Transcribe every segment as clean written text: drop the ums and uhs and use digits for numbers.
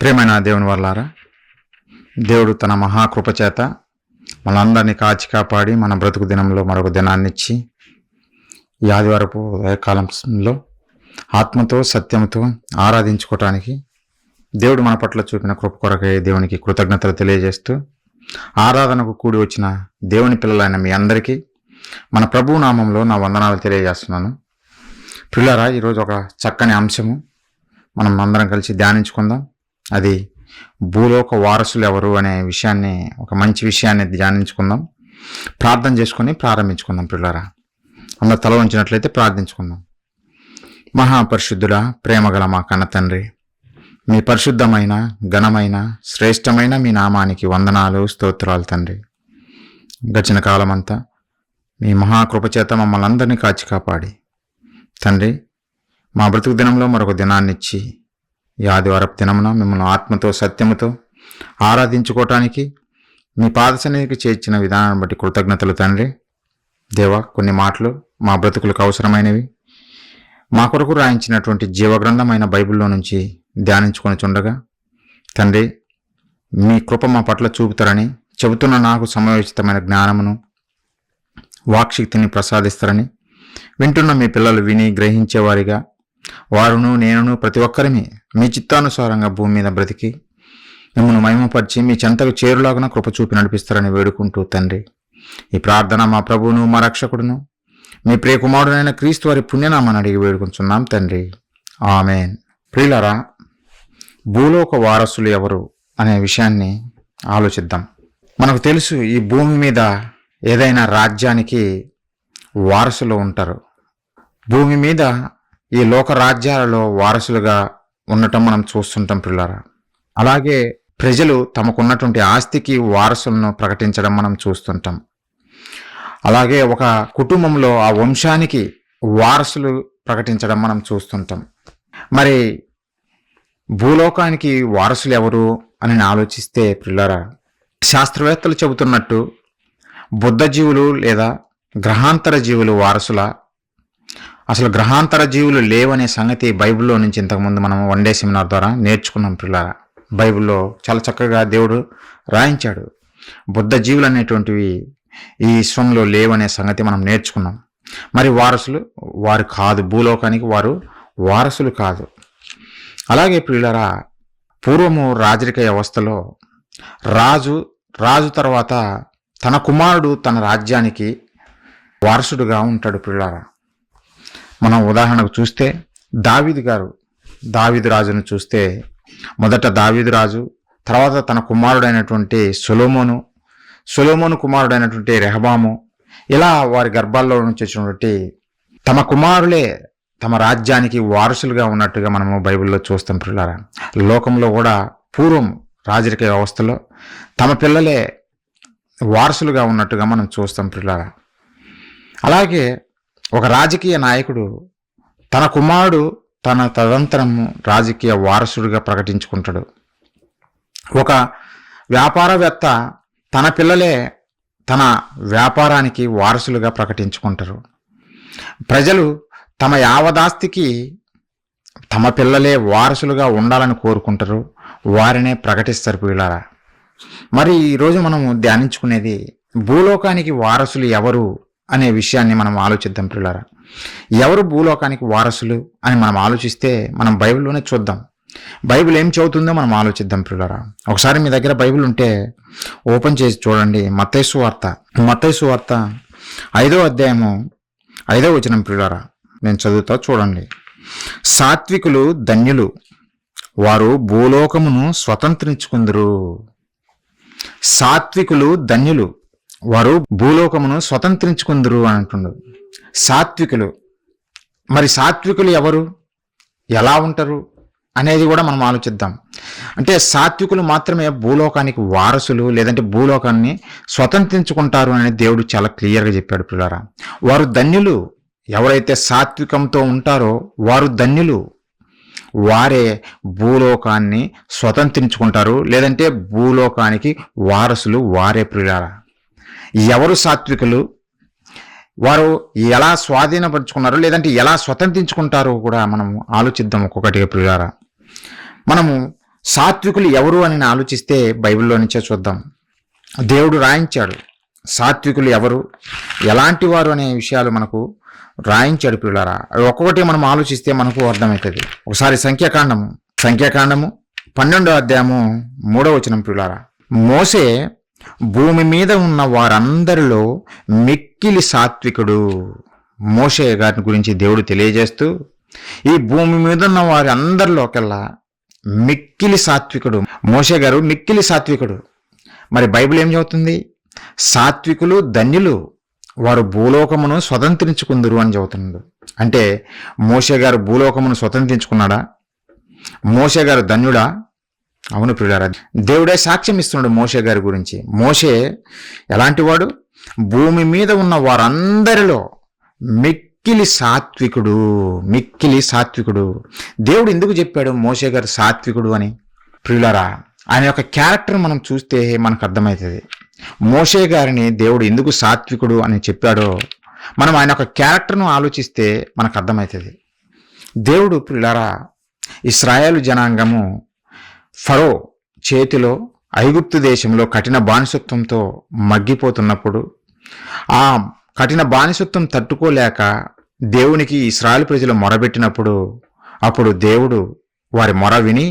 ప్రియమైన దేవుని వల్లారా, దేవుడు తన మహాకృపచేత మనందరినీ కాచి కాపాడి మన బ్రతుకు దినంలో మరొక దినాన్నిచ్చి ఈ ఆదివారపు కాలంలో ఆత్మతో సత్యంతో ఆరాధించుకోవటానికి దేవుడు మన పట్ల చూపిన కృప కొరకై దేవునికి కృతజ్ఞతలు తెలియజేస్తూ, ఆరాధనకు కూడి వచ్చిన దేవుని పిల్లలైన మీ అందరికీ మన ప్రభువు నామంలో నా వందనాలు తెలియజేస్తున్నాను. పిల్లరా, ఈరోజు ఒక చక్కని అంశము మనం అందరం కలిసి ధ్యానించుకుందాం. అది భూలోక వారసులు ఎవరు అనే విషయాన్ని, ఒక మంచి విషయాన్ని ధ్యానించుకుందాం. ప్రార్థన చేసుకుని ప్రారంభించుకుందాం. పిల్లరా, అందరూ తల వంచినట్లయితే ప్రార్థించుకుందాం. మహాపరిశుద్ధుడా, ప్రేమగల మా కన్న తండ్రి, మీ పరిశుద్ధమైన, ఘనమైన, శ్రేష్టమైన మీ నామానికి వందనాలు, స్తోత్రాలు తండ్రి. గడిచిన కాలమంతా మీ మహాకృపచేత మమ్మల్ని అందరినీ కాచి కాపాడి తండ్రి, మా బ్రతుకు దినంలో మరొక దినాన్నిచ్చి ఈ ఆదివారపు దినమున మిమ్మల్ని ఆత్మతో సత్యముతో ఆరాధించుకోవటానికి మీ పాదసన్నిధికి చేర్చిన విధానాన్ని బట్టి కృతజ్ఞతలు తండ్రి. దేవా, కొన్ని మాటలు మా బ్రతుకులకు అవసరమైనవి మా కొరకు రాయించినటువంటి జీవగ్రంథమైన బైబిల్లో నుంచి ధ్యానించుకొని చుండగా తండ్రి, మీ కృప మా పట్ల చూపుతారని చెబుతున్న నాకు సమయోచితమైన జ్ఞానమును, వాక్శక్తిని ప్రసాదిస్తారని, వింటున్న మీ పిల్లలు విని గ్రహించేవారిగా వారును నేనును ప్రతి ఒక్కరిని మీ చిత్తానుసారంగా భూమి మీద బ్రతికి మిమ్మల్ని మహిమపరిచి మీ చెంతకు చేరులాగున కృప చూపి నడిపిస్తారని వేడుకుంటూ తండ్రి, ఈ ప్రార్థన మా ప్రభువును, మా రక్షకుడును, మీ ప్రియకుమారుడైన క్రీస్తు వారి పుణ్యనామాన్ని అడిగి వేడుకుంటున్నాం తండ్రి, ఆమెన్. ప్రియులారా, భూలోక వారసులు ఎవరు అనే విషయాన్ని ఆలోచిద్దాం. మనకు తెలుసు, ఈ భూమి మీద ఏదైనా రాజ్యానికి వారసులు ఉంటారు. భూమి మీద ఈ లోక రాజ్యాలలో వారసులుగా ఉండటం మనం చూస్తుంటాం పిల్లారా. అలాగే ప్రజలు తమకున్నటువంటి ఆస్తికి వారసులను ప్రకటించడం మనం చూస్తుంటాం. అలాగే ఒక కుటుంబంలో ఆ వంశానికి వారసులు ప్రకటించడం మనం చూస్తుంటాం. మరి భూలోకానికి వారసులు ఎవరు అని ఆలోచిస్తే పిల్లారా, శాస్త్రవేత్తలు చెబుతున్నట్టు బుద్ధ జీవులు లేదా గ్రహాంతర జీవులు వారసుల, అసలు గ్రహాంతర జీవులు లేవనే సంగతి బైబిల్లో నుంచి ఇంతకుముందు మనం వన్డే సెమినార్ ద్వారా నేర్చుకున్నాం పిల్లారా. బైబిల్లో చాలా చక్కగా దేవుడు రాయించాడు. బుద్ధ జీవులు అనేటువంటివి ఈ విశ్వంలో లేవనే సంగతి మనం నేర్చుకున్నాం. మరి వారసులు వారు కాదు, భూలోకానికి వారు వారసులు కాదు. అలాగే పిల్లారా, పూర్వము రాజరిక వ్యవస్థలో రాజు తర్వాత తన కుమారుడు తన రాజ్యానికి వారసుడుగా ఉంటాడు పిల్లారా. మనం ఉదాహరణకు చూస్తే దావీదు రాజును చూస్తే మొదట దావీదు రాజు, తర్వాత తన కుమారుడైనటువంటి సొలొమోను కుమారుడైనటువంటి రెహబాము, ఇలా వారి గర్భాల్లో నుంచి వచ్చినటువంటి తమ కుమారులే తమ రాజ్యానికి వారసులుగా ఉన్నట్టుగా మనము బైబిల్లో చూస్తాం పిల్లారా. లోకంలో కూడా పూర్వం రాజరిక వ్యవస్థలో తమ పిల్లలే వారసులుగా ఉన్నట్టుగా మనం చూస్తాం పిల్లారా. అలాగే ఒక రాజకీయ నాయకుడు తన కుమారుడు తన తదంతరము రాజకీయ వారసుడిగా ప్రకటించుకుంటాడు. ఒక వ్యాపారవేత్త తన పిల్లలే తన వ్యాపారానికి వారసులుగా ప్రకటించుకుంటారు. ప్రజలు తమ యావదాస్తికి తమ పిల్లలే వారసులుగా ఉండాలని కోరుకుంటారు, వారినే ప్రకటిస్తారు పిల్లారా. మరి ఈరోజు మనము ధ్యానించుకునేది భూలోకానికి వారసులు ఎవరు అనే విషయాన్ని మనం ఆలోచిద్దాం పిల్లారా. ఎవరు భూలోకానికి వారసులు అని మనం ఆలోచిస్తే మనం బైబిల్లోనే చూద్దాం. బైబిల్ ఏం చెబుతుందో మనం ఆలోచిద్దాం పిల్లారా. ఒకసారి మీ దగ్గర బైబిల్ ఉంటే ఓపెన్ చేసి చూడండి. మత్తయి సువార్త 5వ అధ్యాయము 5వ వచనం పిల్లారా, నేను చదువుతా చూడండి. సాత్వికులు ధన్యులు, వారు భూలోకమును స్వతంత్రించుకుందురు. సాత్వికులు ధన్యులు, వారు భూలోకమును స్వతంత్రించుకుందరు అని అంటుండు. సాత్వికులు, మరి సాత్వికులు ఎవరు, ఎలా ఉంటారు అనేది కూడా మనం ఆలోచిద్దాం. అంటే సాత్వికులు మాత్రమే భూలోకానికి వారసులు, లేదంటే భూలోకాన్ని స్వతంత్రించుకుంటారు అని దేవుడు చాలా క్లియర్గా చెప్పాడు పిల్లారా. వారు ధన్యులు, ఎవరైతే సాత్వికంతో ఉంటారో వారు ధన్యులు, వారే భూలోకాన్ని స్వతంత్రించుకుంటారు, లేదంటే భూలోకానికి వారసులు వారే పిల్లారా. ఎవరు సాత్వికులు, వారు ఎలా స్వాధీనపరుచుకున్నారు, లేదంటే ఎలా స్వతంత్రించుకుంటారో కూడా మనం ఆలోచిద్దాం ఒక్కొక్కటిగా పిల్లారా. మనము సాత్వికులు ఎవరు అని ఆలోచిస్తే బైబిల్లో నుంచే చూద్దాం. దేవుడు రాయించాడు సాత్వికులు ఎవరు, ఎలాంటి వారు అనే విషయాలు మనకు రాయించాడు ప్రియులారా. ఒక్కొక్కటి మనం ఆలోచిస్తే మనకు అర్థమవుతుంది. ఒకసారి సంఖ్యాకాండము 12వ అధ్యాయము 3వ వచనం ప్రియులారా. మోసే భూమి మీద ఉన్న వారందరిలో మిక్కిలి సాత్వికుడు. మోషే గారి గురించి దేవుడు తెలియజేస్తూ ఈ భూమి మీద ఉన్న వారి అందరిలోకెల్లా మిక్కిలి సాత్వికుడు. మోషే గారు మిక్కిలి సాత్వికుడు. మరి బైబిల్ ఏం చెబుతుంది? సాత్వికులు ధన్యులు, వారు భూలోకమును స్వతంత్రించుకుందరు అని చెబుతున్నాడు. అంటే మోషే గారు భూలోకమును స్వతంత్రించుకున్నాడా? మోషే గారు ధన్యుడా? అవును ప్రియులారా, దేవుడే సాక్ష్యం ఇస్తున్నాడు మోషే గారి గురించి. మోషే ఎలాంటి వాడు? భూమి మీద ఉన్న వారందరిలో మిక్కిలి సాత్వికుడు. మిక్కిలి సాత్వికుడు. దేవుడు ఎందుకు చెప్పాడు మోషే గారు సాత్వికుడు అని? ప్రియులారా, ఆయన యొక్క క్యారెక్టర్ మనం చూస్తే మనకు అర్థమవుతుంది. మోషే గారిని దేవుడు ఎందుకు సాత్వికుడు అని చెప్పాడో మనం ఆయన యొక్క క్యారెక్టర్ను ఆలోచిస్తే మనకు అర్థమవుతుంది. దేవుడు ప్రియులారా, ఇశ్రాయేలు జనాంగము ఫరో చేతిలో ఐగుప్తు దేశంలో కఠిన బానిసత్వంతో మగ్గిపోతున్నప్పుడు, ఆ కఠిన బానిసత్వం తట్టుకోలేక దేవునికి ఇశ్రాయేలు ప్రజలు మొరబెట్టినప్పుడు, అప్పుడు దేవుడు వారి మొర విని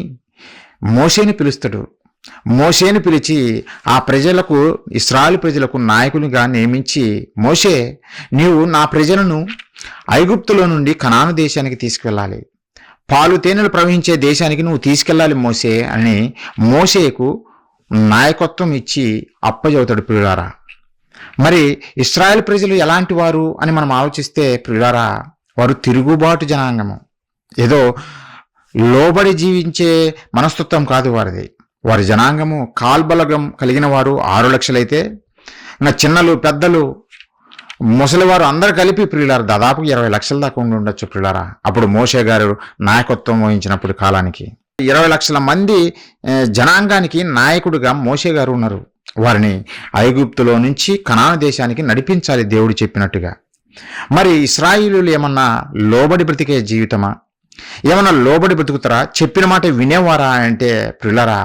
మోషేని పిలుస్తాడు. మోషేని పిలిచి ఆ ప్రజలకు, ఇశ్రాయేలు ప్రజలకు నాయకునిగా నియమించి, మోషే, నీవు నా ప్రజలను ఐగుప్తులో నుండి కనాను దేశానికి తీసుకువెళ్ళాలి, పాలు తేనెలు ప్రవహించే దేశానికి నువ్వు తీసుకెళ్ళాలి మోషే అని మోషేకు నాయకత్వం ఇచ్చి అప్పచెబుతాడు ప్రియులారా. మరి ఇశ్రాయేల్ ప్రజలు ఎలాంటి వారు అని మనం ఆలోచిస్తే ప్రియులారా, వారు తిరుగుబాటు జనాంగము. ఏదో లోబడి జీవించే మనస్తత్వం కాదు వారిది. వారి జనాంగము కాల్బలగం కలిగిన వారు 6 లక్షలైతే, ఇంకా చిన్నలు పెద్దలు ముసలివారు అందరు కలిపి ప్రియులారా దాదాపు 20 లక్షల దాకా ఉండి ఉండొచ్చు ప్రియులారా. అప్పుడు మోషే గారు నాయకత్వం వహించినప్పుడు కాలానికి 20 లక్షల మంది జనాంగానికి నాయకుడిగా మోషే గారు ఉన్నారు. వారిని ఐగుప్తులో నుంచి కనాను దేశానికి నడిపించాలి దేవుడు చెప్పినట్టుగా. మరి ఇశ్రాయేలీయులు ఏమన్నా లోబడి బ్రతికే జీవితమా? ఏమన్నా లోబడి బ్రతుకుతారా? చెప్పిన మాట వినేవారా అంటే ప్రియులారా,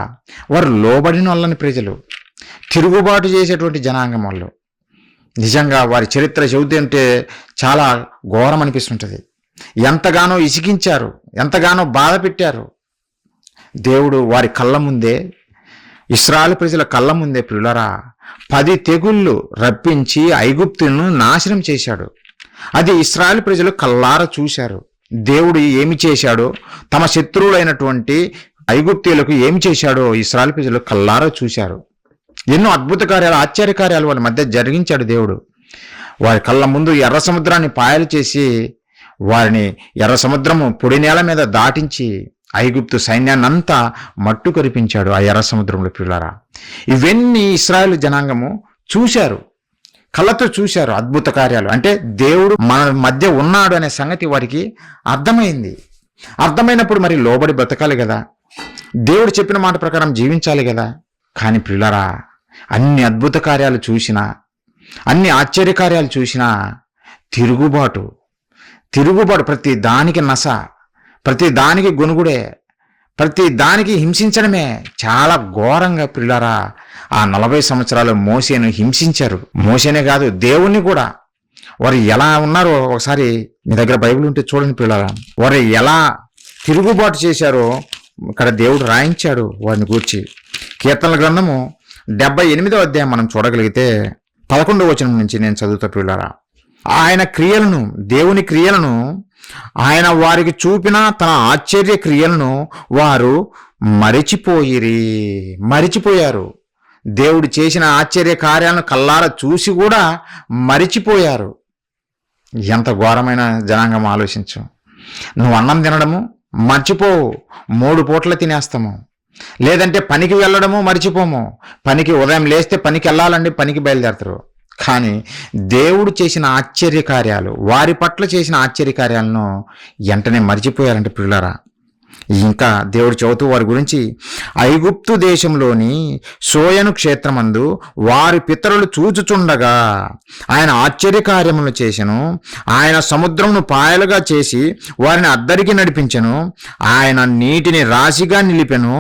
వారు లోబడిన వాళ్ళని ప్రజలు, తిరుగుబాటు చేసేటువంటి జనాంగం వాళ్ళు. నిజంగా వారి చరిత్ర చెబుతుంటే చాలా ఘోరం అనిపిస్తుంటుంది. ఎంతగానో ఇసిగించారు, ఎంతగానో బాధ పెట్టారు. దేవుడు వారి కళ్ళ ముందే, ఇశ్రాయేలు ప్రజల కళ్ళ ముందే ప్రియులారా 10 తెగుళ్ళు రప్పించి ఐగుప్తులను నాశనం చేశాడు. అది ఇశ్రాయేలు ప్రజలు కళ్ళారా చూశారు. దేవుడు ఏమి చేశాడో, తమ శత్రువులైనటువంటి ఐగుప్తీయులకు ఏమి చేశాడో ఇశ్రాయేలు ప్రజలు కళ్ళారా చూశారు. ఎన్నో అద్భుత కార్యాలు, ఆశ్చర్య కార్యాలు వాళ్ళ మధ్య జరిగించాడు దేవుడు. వారి కళ్ళ ముందు ఎర్ర సముద్రాన్ని పాయలు చేసి వారిని ఎర్ర సముద్రము పొడి నేల మీద దాటించి ఐగుప్తు సైన్యాన్ని అంతా మట్టు కరిపించాడు ఆ ఎర్ర సముద్రంలో ప్రియులారా. ఇవన్నీ ఇశ్రాయేలు జనాంగము చూశారు, కళ్ళతో చూశారు అద్భుత కార్యాలు. అంటే దేవుడు మన మధ్య ఉన్నాడు అనే సంగతి వారికి అర్థమైంది. అర్థమైనప్పుడు మరి లోబడి బ్రతకాలి కదా, దేవుడు చెప్పిన మాట ప్రకారం జీవించాలి కదా. కానీ ప్రియులారా, అన్ని అద్భుత కార్యాలు చూసినా, అన్ని ఆశ్చర్య కార్యాలు చూసినా తిరుగుబాటు, ప్రతి దానికి నస, ప్రతి దానికి గొనుగుడే, ప్రతి దానికి హింసించడమే. చాలా ఘోరంగా ప్రియులారా ఆ 40 సంవత్సరాలు మోషేను హింసించారు. మోషేనే కాదు, దేవుణ్ణి కూడా. వారు ఎలా ఉన్నారో ఒకసారి మీ దగ్గర బైబిల్ ఉంటే చూడండి ప్రియులారా. వారు ఎలా తిరుగుబాటు చేశారో ఇక్కడ దేవుడు రాయించాడు వారిని గూర్చి. కీర్తనల గ్రంథము 78వ అధ్యాయం మనం చూడగలిగితే 11వ వచనం నుంచి నేను చదువుతా ప్రియులారా. ఆయన క్రియలను, దేవుని క్రియలను, ఆయన వారికి చూపిన తన ఆశ్చర్య క్రియలను వారు మరిచిపోయారు. దేవుడు చేసిన ఆశ్చర్య కార్యాలను కల్లారా చూసి కూడా మరిచిపోయారు. ఎంత ఘోరమైన జనాంగం ఆలోచించు. నువ్వు అన్నం తినడము మర్చిపోవు, 3 పూటలు తినేస్తాము. లేదంటే పనికి వెళ్ళడము మర్చిపోము. పనికి ఉదయం లేస్తే పనికి వెళ్ళాలండి, పనికి బయలుదేరతారు. కానీ దేవుడు చేసిన ఆశ్చర్యకార్యాలు, వారి పట్ల చేసిన ఆశ్చర్యకార్యాలను వెంటనే మర్చిపోయారంటే ప్రియులారా. ఇంకా దేవుడు చెబుతూ వారి గురించి, ఐగుప్తు దేశంలోని సోయను క్షేత్రమందు వారి పితరులు చూచుచుండగా ఆయన ఆశ్చర్యకార్యములు చేసెను. ఆయన సముద్రమును పాయలుగా చేసి వారిని అద్దరికి నడిపించెను. ఆయన నీటిని రాశిగా నిలిపెను.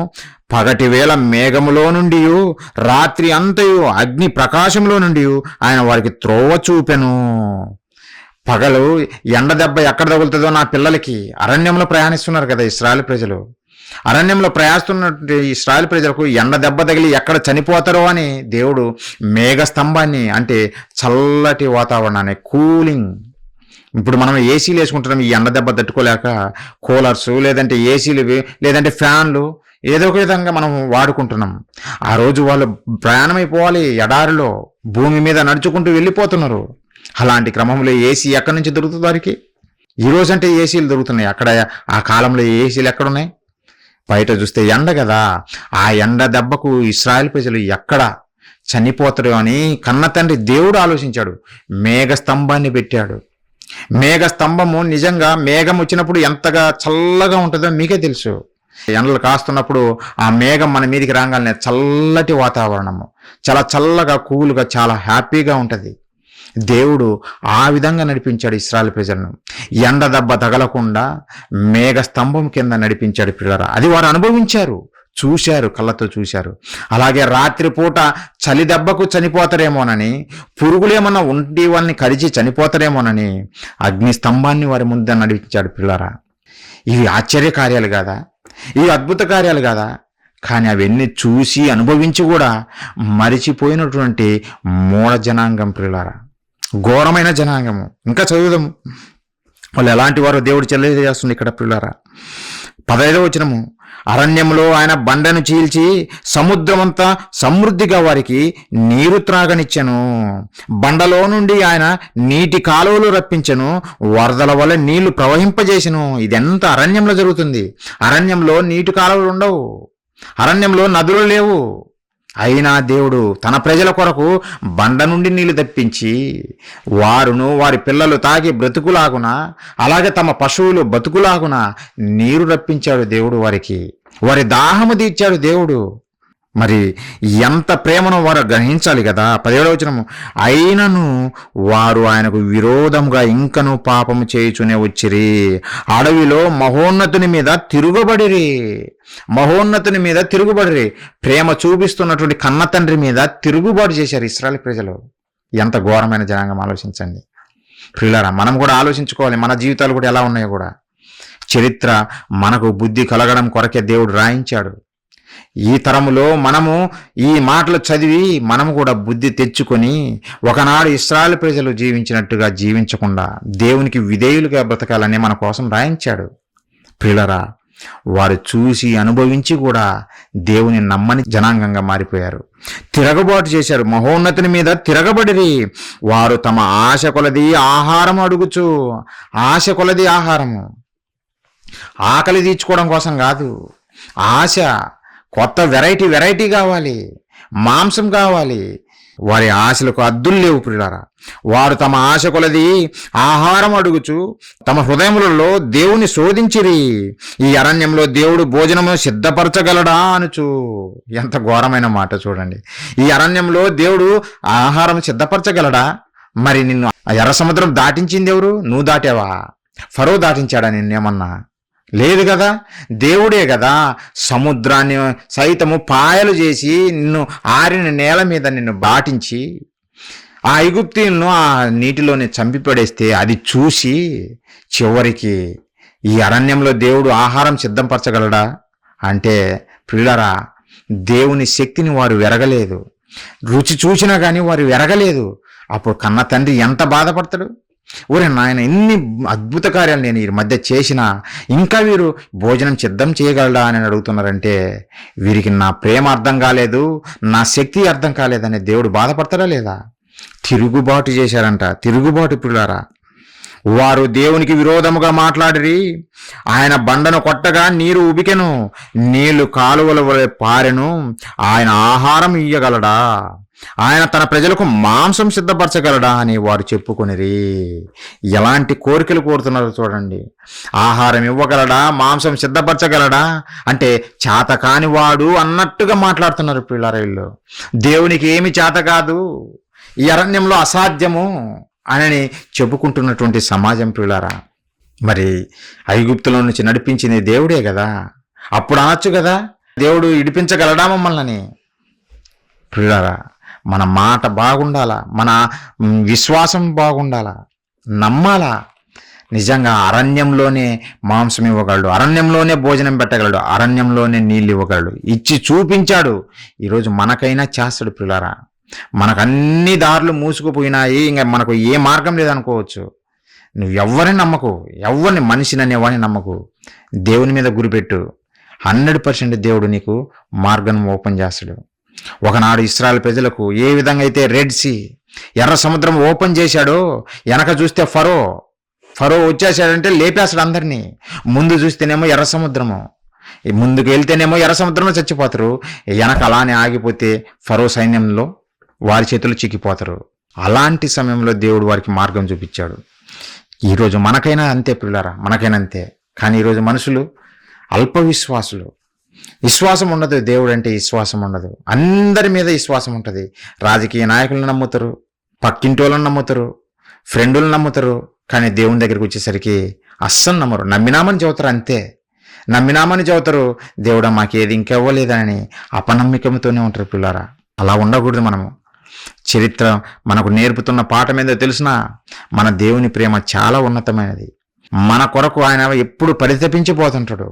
పగటి వేళ మేఘములో నుండి రాత్రి అంతయు అగ్ని ప్రకాశంలో నుండి ఆయన వారికి త్రోవ చూపెను. పగలు ఎండ దెబ్బ ఎక్కడ తగులుతుందో నా పిల్లలకి. అరణ్యంలో ప్రయాణిస్తున్నారు కదా ఇశ్రాయేలు ప్రజలు. అరణ్యంలో ప్రయాస్తున్నటువంటి ఇశ్రాయేలు ప్రజలకు ఎండ దెబ్బ తగిలి ఎక్కడ చనిపోతారో అని దేవుడు మేఘస్తంభాన్ని, అంటే చల్లటి వాతావరణాన్ని, కూలింగ్. ఇప్పుడు మనం ఏసీలు వేసుకుంటున్నాం ఈ ఎండ దెబ్బ తట్టుకోలేక. కూలర్స్, లేదంటే ఏసీలు, లేదంటే ఫ్యాన్లు, ఏదో ఒక విధంగా మనం వాడుకుంటున్నాం. ఆ రోజు వాళ్ళు ప్రయాణం అయిపోవాలి ఎడారిలో, భూమి మీద నడుచుకుంటూ వెళ్ళిపోతున్నారు. అలాంటి క్రమంలో ఏసీ ఎక్కడి నుంచి దొరుకుతుంది వారికి? ఈరోజు అంటే ఏసీలు దొరుకుతున్నాయి. అక్కడ ఆ కాలంలో ఏసీలు ఎక్కడున్నాయి? బయట చూస్తే ఎండ కదా. ఆ ఎండ దెబ్బకు ఇశ్రాయేలు ప్రజలు ఎక్కడ చనిపోతారో అని కన్న తండ్రి దేవుడు ఆలోచించాడు. మేఘస్తంభాన్ని పెట్టాడు. మేఘస్తంభము నిజంగా మేఘం వచ్చినప్పుడు ఎంతగా చల్లగా ఉంటుందో మీకే తెలుసు. ఎండలు కాస్తున్నప్పుడు ఆ మేఘం మన మీదికి రాగానే చల్లటి వాతావరణము, చాలా చల్లగా, కూల్గా, చాలా హ్యాపీగా ఉంటుంది. దేవుడు ఆ విధంగా నడిపించాడు ఇశ్రాయేలు ప్రజలను. ఎండ దెబ్బ తగలకుండా మేఘస్తంభం కింద నడిపించాడు పిల్లరా. అది వారు అనుభవించారు, చూశారు, కళ్ళతో చూశారు. అలాగే రాత్రిపూట చలి దెబ్బకు చనిపోతారేమోనని, పురుగులేమన్నా ఉండి వాళ్ళని కరిచి చనిపోతారేమోనని అగ్ని స్తంభాన్ని వారి ముందు నడిపించాడు పిల్లరా. ఇవి ఆశ్చర్య కార్యాలు కాదా? ఇవి అద్భుత కార్యాలు కాదా? కానీ అవన్నీ చూసి అనుభవించి కూడా మరిచిపోయినటువంటి మూఢ జనాంగం పిల్లరా, ఘోరమైన జనాంగము. ఇంకా చదువుదాము వాళ్ళు ఎలాంటి వారో దేవుడు తెలియజేస్తుంది ఇక్కడ పిల్లరా. 15వ వచనము, అరణ్యంలో ఆయన బండను చీల్చి సముద్రమంతా సమృద్ధిగా వారికి నీరు త్రాగనిచ్చెను. బండలో నుండి ఆయన నీటి కాలువలు రప్పించెను, వరదల వల్ల నీళ్లు ప్రవహింపజేసెను. ఇదెంత అరణ్యంలో జరుగుతుంది. అరణ్యంలో నీటి కాలువలు ఉండవు, అరణ్యంలో నదులు లేవు. అయినా దేవుడు తన ప్రజల కొరకు బండ నుండి నీళ్లు తెప్పించి వారును వారి పిల్లలు తాగి బ్రతుకులాగున, అలాగే తమ పశువులు బతుకులాగున నీరు రప్పించాడు దేవుడు వారికి. వారి దాహము తీర్చాడు దేవుడు. మరి ఎంత ప్రేమను వారు గ్రహించాలి కదా. 17వ వచనము, అయినను వారు ఆయనకు విరోధముగా ఇంకను పాపము చేయుచునే వచ్చిరి, అడవిలో మహోన్నతుని మీద తిరుగుబడిరి. మహోన్నతుని మీద తిరుగుబడిరి. ప్రేమ చూపిస్తున్నటువంటి కన్న తండ్రి మీద తిరుగుబాటు చేశారు ఇశ్రాయేలు ప్రజలు. ఎంత ఘోరమైన జనాంగం ఆలోచించండి ప్రియులారా. మనం కూడా ఆలోచించుకోవాలి, మన జీవితాలు కూడా ఎలా ఉన్నాయో కూడా. చరిత్ర మనకు బుద్ధి కలగడం కొరకే దేవుడు రాయించాడు. ఈ తరములో మనము ఈ మాటలు చదివి మనము కూడా బుద్ధి తెచ్చుకొని ఒకనాడు ఇశ్రాయేలు ప్రజలు జీవించినట్టుగా జీవించకుండా దేవునికి విధేయులుగా బ్రతకాలని మన కోసం రాయించాడు. ప్రియులరా, వారు చూసి అనుభవించి కూడా దేవుని నమ్మని జనాంగంగా మారిపోయారు. తిరగబాటు చేశారు, మహోన్నతుని మీద తిరగబడిరి. వారు తమ ఆశ కొలది ఆహారం అడుగుచు, ఆశ కొలది ఆహారము, ఆకలి తీర్చుకోవడం కోసం కాదు, ఆశ, కొత్త వెరైటీ కావాలి, మాంసం కావాలి. వారి ఆశలకు అద్దులు లేవు ప్రియులారా. వారు తమ ఆశ కొలది ఆహారం అడుగుచు తమ హృదయములలో దేవుని శోధించిరి. ఈ అరణ్యంలో దేవుడు భోజనము సిద్ధపరచగలడా అనుచు. ఎంత ఘోరమైన మాట చూడండి. ఈ అరణ్యంలో దేవుడు ఆహారం సిద్ధపరచగలడా? మరి నిన్ను ఎర్ర సముద్రం దాటించింది ఎవరు? నువ్వు దాటావా? ఫరో దాటించాడా నిన్నేమన్నా? లేదు కదా, దేవుడే కదా సముద్రాన్ని సైతము పాయలు చేసి నిన్ను ఆరిన నేల మీద నిన్ను బాటించి ఆ ఐగుప్తీయులను ఆ నీటిలోనే చంపిపడేస్తే అది చూసి చివరికి ఈ అరణ్యంలో దేవుడు ఆహారం సిద్ధపరచగలడా అంటే ప్రియులారా, దేవుని శక్తిని వారు వెరగలేదు. రుచి చూసినా కానీ వారు వెరగలేదు. అప్పుడు కన్న తండ్రి ఎంత బాధపడతాడు? ఊరే నాయన, ఎన్ని అద్భుత కార్యాలు నేను ఈ మధ్య చేసినా ఇంకా వీరు భోజనం సిద్ధం చేయగలడా అని అడుగుతున్నారంటే వీరికి నా ప్రేమ అర్థం కాలేదు, నా శక్తి అర్థం కాలేదని దేవుడు బాధపడతారా లేదా? తిరుగుబాటు చేశారంట. తిరుగుబాటు పిల్లారా. వారు దేవునికి విరోధముగా మాట్లాడిరి. ఆయన బండను కొట్టగా నీరు ఉబికెను, నీళ్లు కాలువల వలె పారెను. ఆయన ఆహారం ఇయ్యగలడా? ఆయన తన ప్రజలకు మాంసం సిద్ధపరచగలడా అని వారు చెప్పుకొనిరి. ఎలాంటి కోరికలు కోరుతున్నారు చూడండి. ఆహారం ఇవ్వగలడా? మాంసం సిద్ధపరచగలడా? అంటే చేత కాని వాడు అన్నట్టుగా మాట్లాడుతున్నారు పిల్లలు. దేవునికి ఏమి చేత కాదు, ఈ అరణ్యంలో అసాధ్యము అని చెప్పుకుంటున్నటువంటి సమాజం పిల్లారా. మరి ఐగుప్తులో నుంచి నడిపించింది దేవుడే కదా. అప్పుడు అనొచ్చు కదా, దేవుడు విడిపించగలడా మమ్మల్ని? ప్రియులారా, మన మాట బాగుండాలా, మన విశ్వాసం బాగుండాలా, నమ్మాలా. నిజంగా అరణ్యంలోనే మాంసం ఇవ్వగలడు, అరణ్యంలోనే భోజనం పెట్టగలడు, అరణ్యంలోనే నీళ్ళు ఇవ్వగలడు. ఇచ్చి చూపించాడు. ఈరోజు మనకైనా చేస్తాడు. ప్రియులారా, మనకు అన్ని దారులు మూసుకుపోయినాయి, ఇంకా మనకు ఏ మార్గం లేదనుకోవచ్చు. నువ్వు ఎవరిని నమ్మకు, ఎవరిని, మనిషిని అనేవాడిని నమ్మకు. దేవుని మీద గురిపెట్టు. 100% దేవుడు నీకు మార్గం ఓపెన్ చేస్తాడు. ఒకనాడు ఇశ్రాయేల్ ప్రజలకు ఏ విధంగా అయితే రెడ్ సీ, ఎర్ర సముద్రం ఓపెన్ చేశాడో, వెనక చూస్తే ఫరో వచ్చేసాడంటే లేపేస్తాడు అందరినీ. ముందు చూస్తేనేమో ఎర్ర సముద్రము, ముందుకు వెళ్తేనేమో ఎర్ర సముద్రంలో చచ్చిపోతారు, వెనక అలానే ఆగిపోతే ఫరో సైన్యంలో వారి చేతులు చిక్కిపోతారు. అలాంటి సమయంలో దేవుడు వారికి మార్గం చూపించాడు. ఈరోజు మనకైనా అంతే పిల్లారా, మనకైనా అంతే. కానీ ఈరోజు మనుషులు అల్ప విశ్వాసులు. విశ్వాసం ఉండదు, దేవుడు అంటే విశ్వాసం ఉండదు. అందరి మీద విశ్వాసం ఉంటుంది. రాజకీయ నాయకులను నమ్ముతారు, పక్కింటి వాళ్ళని నమ్ముతారు, ఫ్రెండులను నమ్ముతారు. కానీ దేవుని దగ్గరికి వచ్చేసరికి అస్సలు నమ్మరు. నమ్మినామని చెబుతారు, అంతే. నమ్మినామని చెబుతారు, దేవుడా మాకేది ఇంకెవ్వలేదని అపనమ్మికంతోనే ఉంటారు పిల్లారా. అలా ఉండకూడదు. మనము చరిత్ర మనకు నేర్పుతున్న పాఠం ఏందో తెలిసినా, మన దేవుని ప్రేమ చాలా ఉన్నతమైనది. మన కొరకు ఆయన ఎప్పుడు పరితపించిపోతుంటాడు.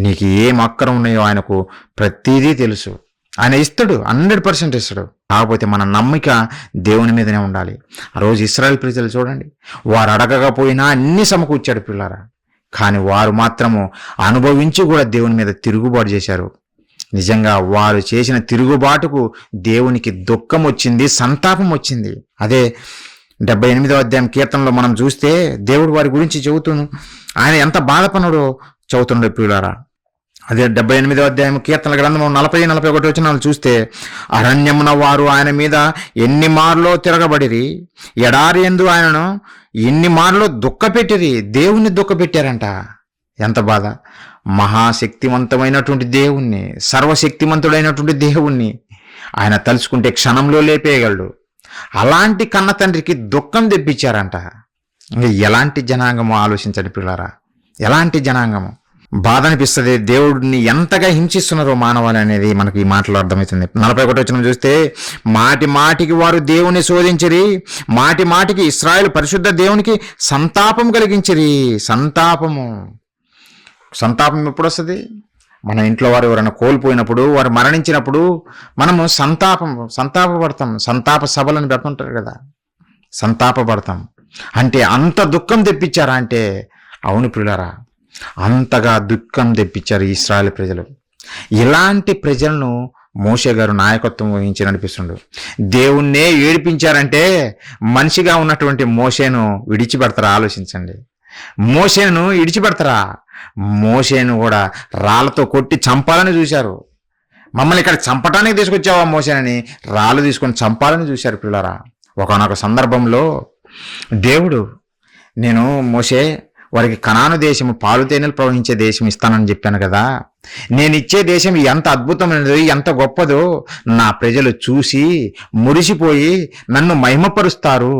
నీకు ఏం అక్కరం ఉన్నాయో ఆయనకు ప్రతిదీ తెలుసు. ఆయన ఇస్తాడు, 100% ఇస్తాడు. కాకపోతే మన నమ్మిక దేవుని మీదనే ఉండాలి. ఆ రోజు ఇశ్రాయేల్ ప్రజలు చూడండి, వారు అడగకపోయినా అన్ని సమకూర్చాడు పిల్లారా. కానీ వారు మాత్రము అనుభవించి కూడా దేవుని మీద తిరుగుబాటు చేశారు. నిజంగా వారు చేసిన తిరుగుబాటుకు దేవునికి దుఃఖం వచ్చింది, సంతాపం వచ్చింది. అదే 78వ అధ్యాయం కీర్తనలో మనం చూస్తే దేవుడు వారి గురించి చెబుతూ ఆయన ఎంత బాధపడినాడో చదువుతుండే ప్రియులారా. అదే 78వ అధ్యాయం కీర్తనల గ్రంథం 40-41 వచనాలు చూస్తే, అరణ్యమున వారు ఆయన మీద ఎన్ని మార్లో తిరగబడిరి, ఎడారి యందు ఆయనను ఎన్ని మార్లో దుఃఖపెట్టిరి. దేవుణ్ణి దుఃఖపెట్టారంట. ఎంత బాధ! మహాశక్తివంతమైనటువంటి దేవుణ్ణి, సర్వశక్తిమంతుడైనటువంటి దేవుణ్ణి ఆయన తలుచుకుంటే క్షణంలో లేపేయగలడు. అలాంటి కన్న తండ్రికి దుఃఖం తెప్పించారంట. ఎలాంటి జనాంగమో ఆలోచించండి పిల్లారా, ఎలాంటి జనాంగము. బాధ అనిపిస్తుంది. దేవుడిని ఎంతగా హింసిస్తున్నారో మానవాళి అనేది మనకి ఈ మాటలో అర్థమవుతుంది. 41వ వచనం చూస్తే, మాటి మాటికి వారు దేవుని శోధించిరి, మాటి మాటికి ఇశ్రాయేలు పరిశుద్ధ దేవునికి సంతాపం కలిగించిరి. సంతాపం ఎప్పుడు వస్తుంది? మన ఇంట్లో వారు ఎవరైనా కోల్పోయినప్పుడు, వారు మరణించినప్పుడు మనము సంతాపపడతాం. సంతాప సభలను పెడుతుంటారు కదా, సంతాపపడతాం. అంటే అంత దుఃఖం తెప్పించారా అంటే, అవును ప్రియులారా, అంతగా దుఃఖం తెప్పించారు ఈ ఇశ్రాయేలు ప్రజలు. ఇలాంటి ప్రజలను మోషే గారు నాయకత్వం వహించి నడిపిస్తుండు. దేవుణ్ణే ఏడిపించారంటే మనిషిగా ఉన్నటువంటి మోషేను విడిచిపెడతారా? ఆలోచించండి. మోషేను విడిచిపెడతారా? మోషేను కూడా రాళ్లతో కొట్టి చంపాలని చూశారు. మమ్మల్ని ఇక్కడ చంపటానికి తీసుకొచ్చావా మోషేనని రాళ్ళు తీసుకొని చంపాలని చూశారు పిల్లరా. ఒకానొక సందర్భంలో దేవుడు, నేను మోషే వారికి కనాను దేశము పాలు తేనెలు ప్రవహించే దేశం ఇస్తానని చెప్పాను కదా, నేను ఇచ్చే దేశం ఎంత అద్భుతమైనదో, ఎంత గొప్పదో నా ప్రజలు చూసి మురిసిపోయి నన్ను మహిమపరుస్తారు.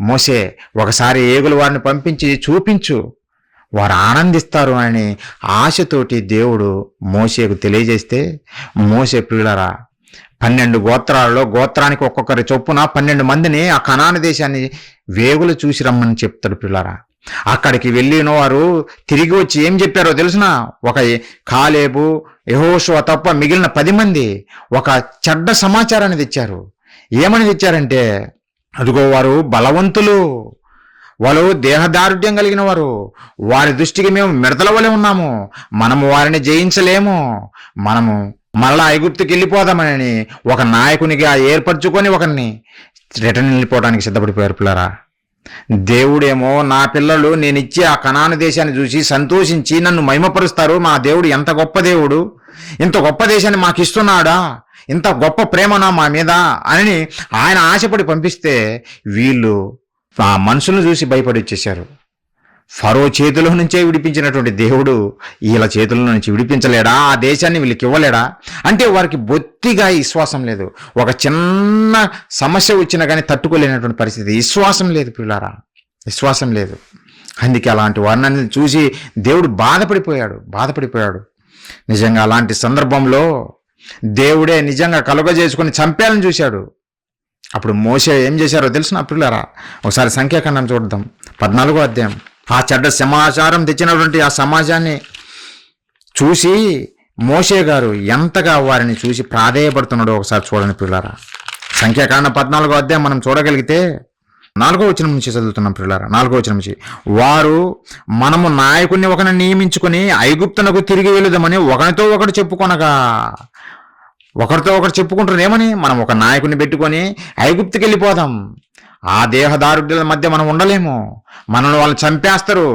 మోషే, ఒకసారి ఏగులు వారిని పంపించి చూపించు, వారు ఆనందిస్తారు అని ఆశతోటి దేవుడు మోషేకు తెలియజేస్తే, మోషే ప్రియులరా 12 గోత్రాలలో గోత్రానికి ఒక్కొక్కరి చొప్పున 12 మందిని ఆ కనాను దేశాన్ని వేగులు చూసి రమ్మని చెప్తాడు పిల్లరా. అక్కడికి వెళ్ళిన వారు తిరిగి వచ్చి ఏం చెప్పారో తెలుసునా? ఒక కాలేబు, యెహోషువ తప్ప మిగిలిన 10 మంది ఒక చెడ్డ సమాచారాన్ని తెచ్చారు. ఏమని తెచ్చారంటే, అదిగో వారు బలవంతులు, వాళ్ళు దేహదారుఢ్యం కలిగిన వారు, వారి దృష్టికి మేము మిడతల వలె ఉన్నాము, మనము వారిని జయించలేము, మనము మరలా ఐగుప్తుకి వెళ్ళిపోదామని ఒక నాయకునిగా ఏర్పరచుకొని ఒకరిని రిటర్న్ వెళ్ళిపోవడానికి సిద్ధపడిపోయారు పిల్లరా. దేవుడేమో, నా పిల్లలు నేను ఇచ్చే ఆ కనాను దేశాన్ని చూసి సంతోషించి నన్ను మహిమపరుస్తారు, మా దేవుడు ఎంత గొప్ప దేవుడు, ఇంత గొప్ప దేశాన్ని మాకు ఇస్తున్నాడా, ఇంత గొప్ప ప్రేమనా మా మీద అని ఆయన ఆశపడి పంపిస్తే, వీళ్ళు ఆ మనుషులను చూసి భయపడి వచ్చేశారు. ఫరో చేతిలో నుంచే విడిపించినటువంటి దేవుడు వీళ్ళ చేతుల నుంచి విడిపించలేడా? ఆ దేశాన్ని వీళ్ళకి ఇవ్వలేడా? అంటే వారికి బొత్తిగా విశ్వాసం లేదు. ఒక చిన్న సమస్య వచ్చినా కానీ తట్టుకోలేనటువంటి పరిస్థితి. విశ్వాసం లేదు పిల్లారా, విశ్వాసం లేదు. అందుకే అలాంటి వారిని చూసి దేవుడు బాధపడిపోయాడు. నిజంగా అలాంటి సందర్భంలో దేవుడే నిజంగా కలుగజేసుకుని చంపేయాలని చూశాడు. అప్పుడు మోషే ఏం చేశారో తెలిసిన పిల్లరా, ఒకసారి సంఖ్యాకాండం చూద్దాం, 14వ అధ్యాయం. ఆ చెడ్డ సమాచారం తెచ్చినటువంటి ఆ సమాజాన్ని చూసి మోషే గారు ఎంతగా వారిని చూసి ప్రాధేయపడుతున్నాడో ఒకసారి చూడండి పిల్లరా. సంఖ్యాకాండం 14వ అధ్యాయం మనం చూడగలిగితే 4వ వచనం నుంచి చదువుతున్నాం పిల్లరా. 4వ వచనం నుంచి, వారు మనము నాయకుడిని ఒకరిని నియమించుకొని ఐగుప్తునకు తిరిగి వెళుదామని ఒకరితో ఒకడు చెప్పుకొనగా, ఒకరితో ఒకరు చెప్పుకుంటారు ఏమని, మనం ఒక నాయకుడిని పెట్టుకొని ఐగుప్తుకి వెళ్ళిపోదాం, ఆ దేహదారుడ్యుల మధ్య మనం ఉండలేము, మనల్ని వాళ్ళు చంపేస్తారు,